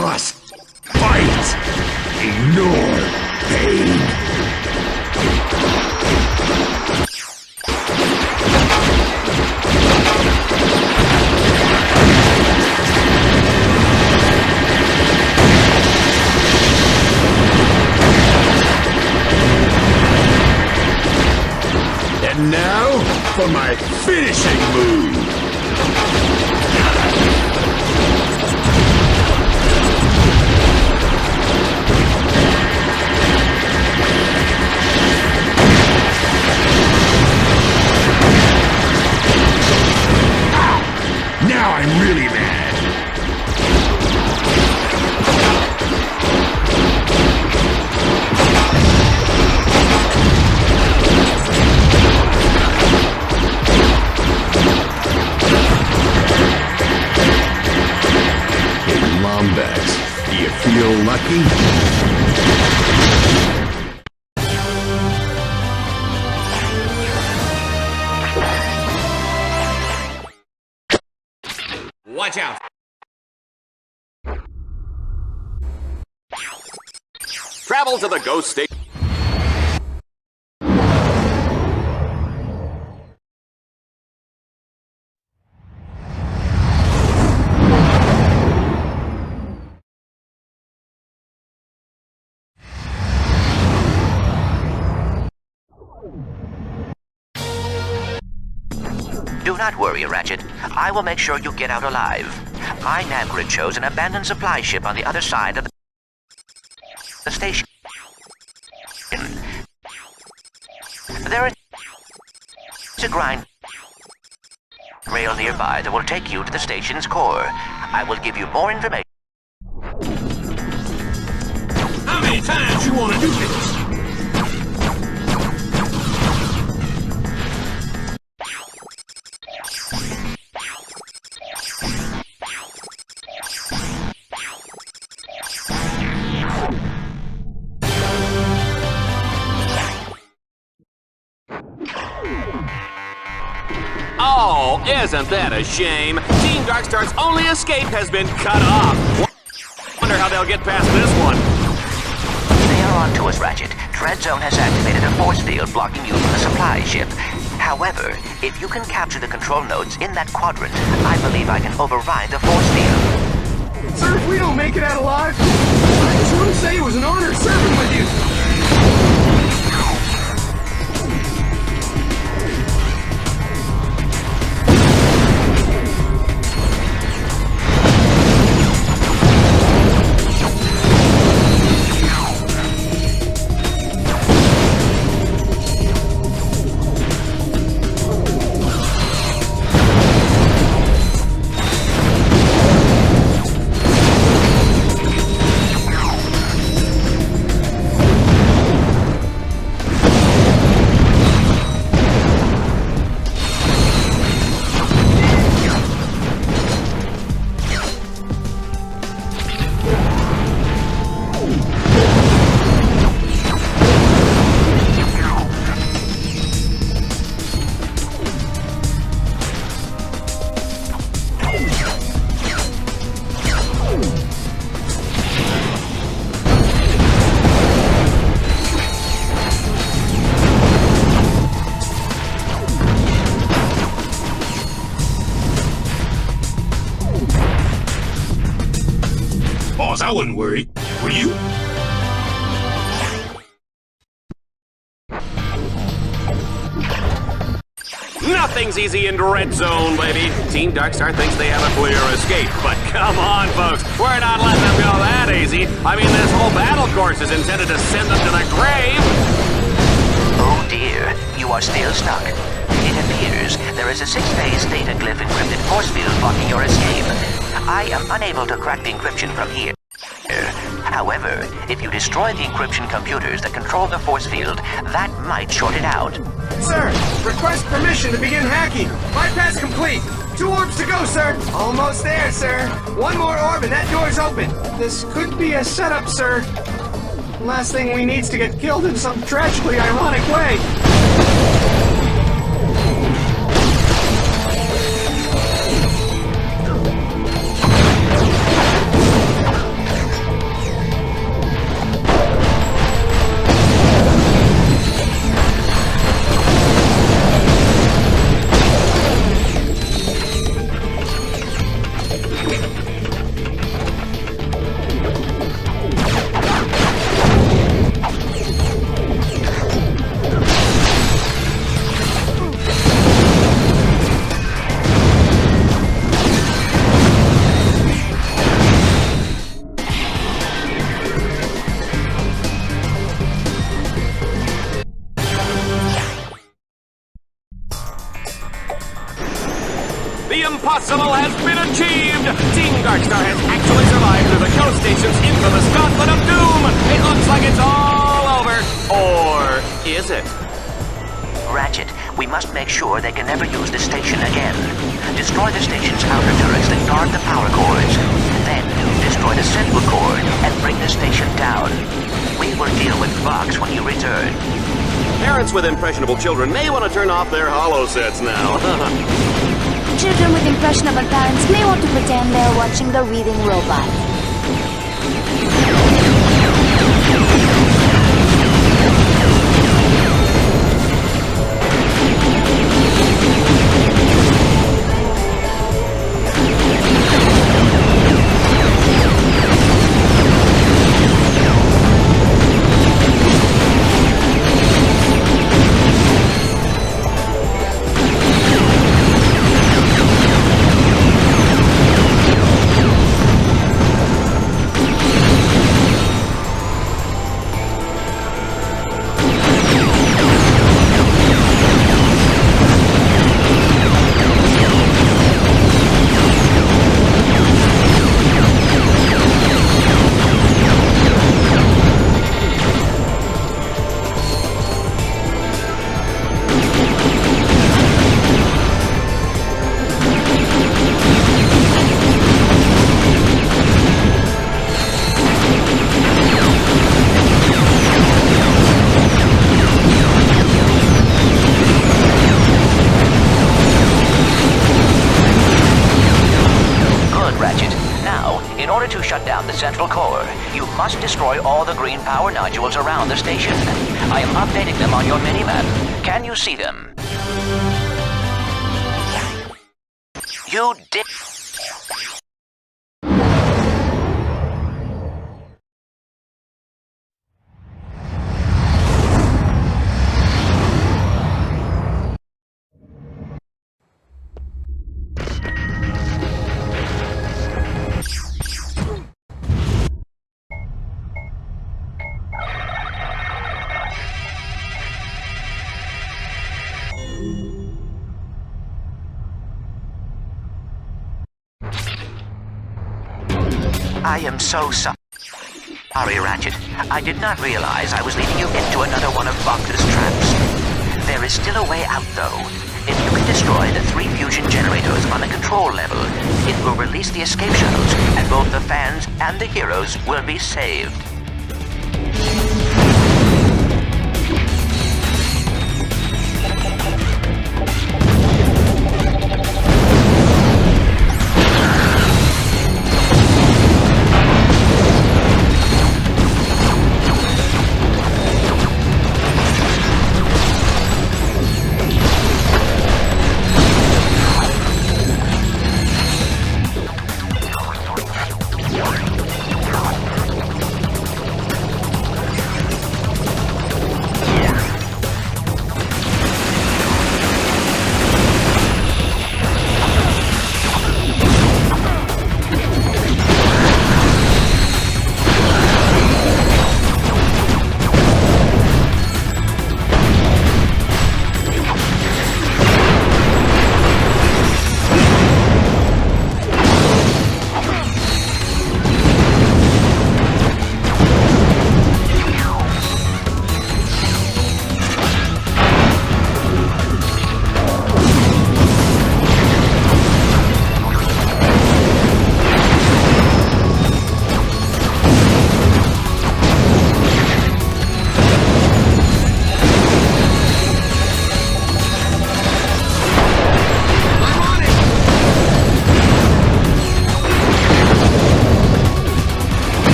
Must fight! Ignore pain! And now, for my finishing move! Now I'm really mad! Do you feel lucky? Watch out! Travel to the ghost station. Do not worry, Ratchet. I will make sure you get out alive. My nav grid shows an abandoned supply ship on the other side of the station. There is a grind rail nearby that will take you to the station's core. I will give you more information. How many times you want to do this? Oh, isn't that a shame? Team Darkstar's only escape has been cut off. Wonder how they'll get past this one. They are on to us, Ratchet. Dread Zone has activated a force field blocking you from the supply ship. However, if you can capture the control nodes in that quadrant, I believe I can override the force field. Sir, if we don't make it out Boss, I wouldn't worry. Were you? Nothing's easy in Red Zone, baby. Team Darkstar thinks they have a clear escape, but come on, folks. We're not letting them go that easy. I mean, this whole battle course is intended to send them to the grave. Oh dear, you are still stuck. It appears there is a 6-phase data glyph encrypted force field blocking your escape. I am unable to crack the encryption from here. However, if you destroy the encryption computers that control the force field, that might short it out. Sir, request permission to begin hacking. Bypass complete. 2 orbs to go, sir. Almost there, sir. 1 more orb and that door's open. This could be a setup, sir. Last thing we need is to get killed in some tragically ironic way. The impossible has been achieved! Team Darkstar has actually survived through the Coast Station's infamous Gauntlet of Doom! It looks like it's all over! Or is it? Ratchet, we must make sure they can never use the station again. Destroy the station's outer turrets that guard the power cords. Then, destroy the central core and bring the station down. We will deal with Vox when you return. Parents with impressionable children may want to turn off their holo sets now. Children with impressionable parents may want to pretend they're watching the reading robot. shut down the central core, you must destroy all the green power nodules around the station. I am updating them on your minimap. Can you see them? You did... I am so sorry, Ratchet. I did not realize I was leading you into another one of Vox's traps. There is still a way out, though. If you can destroy the 3 fusion generators on the control level, it will release the escape shuttles, and both the fans and the heroes will be saved.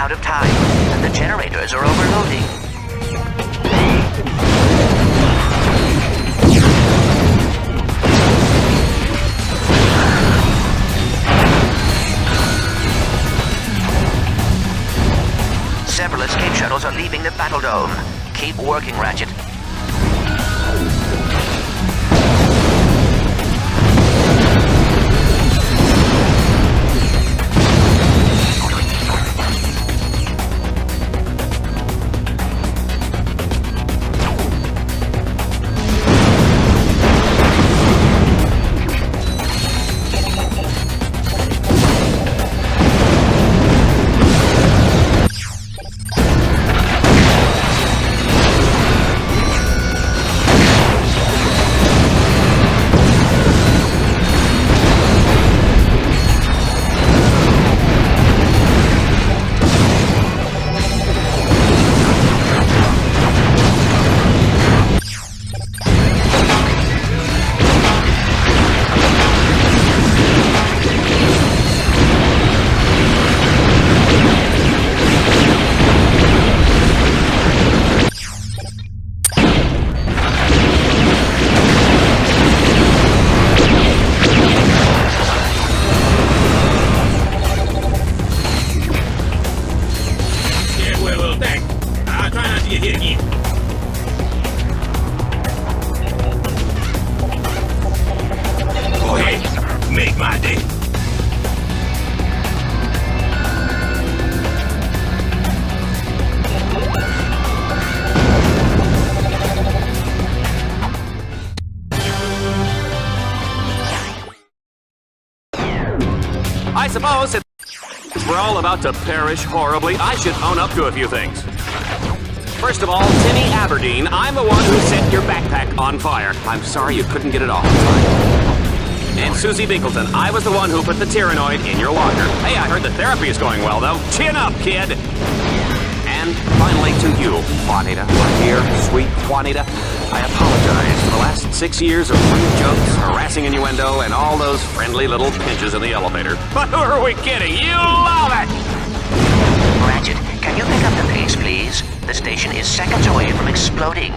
out of time, and the generators are overloading. Several escape shuttles are leaving the battle dome. Keep working, Ratchet. I suppose if we're all about to perish horribly, I should own up to a few things. First of all, Timmy Aberdeen, I'm the one who set your backpack on fire. I'm sorry you couldn't get it off. And Susie Binkleton, I was the one who put the Tyrannoid in your locker. Hey, I heard the therapy is going well, though. Chin up, kid! And finally to you, Juanita, my dear, sweet Juanita. I apologize for the last 6 years of rude jokes, harassing innuendo, and all those friendly little pinches in the elevator. But who are we kidding? You love it! Ratchet, can you pick up the pace, please? The station is seconds away from exploding.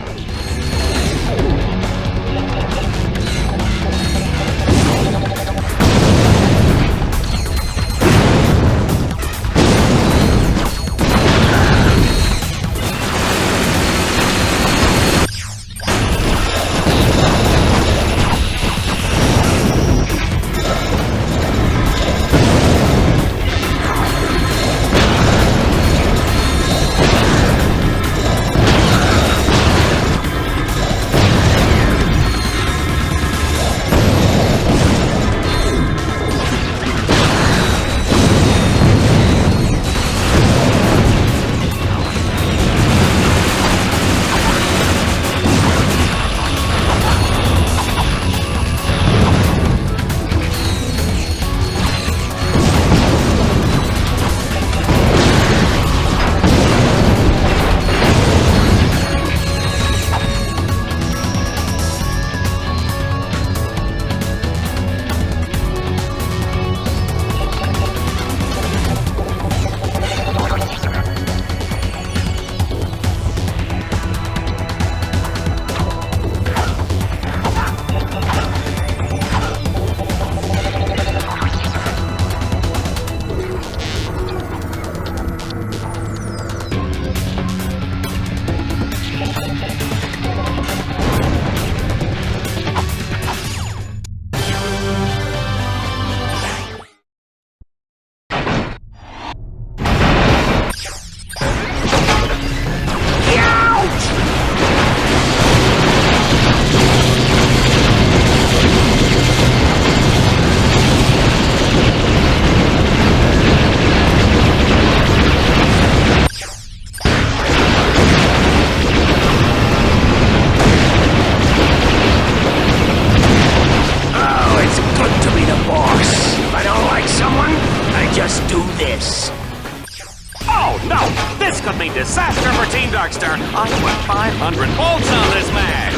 Disaster for Team Darkstar. I put 500 volts on this match.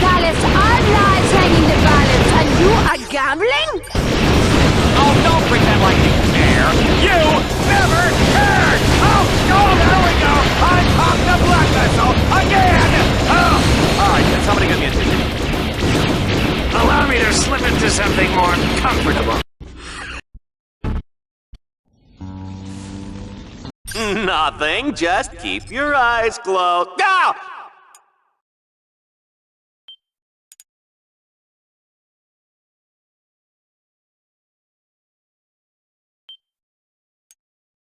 Gallus, our lives hang in the balance, and you are gambling? Oh, don't pretend like you care. You never care! to something more comfortable. Nothing, just keep your eyes closed. Ah!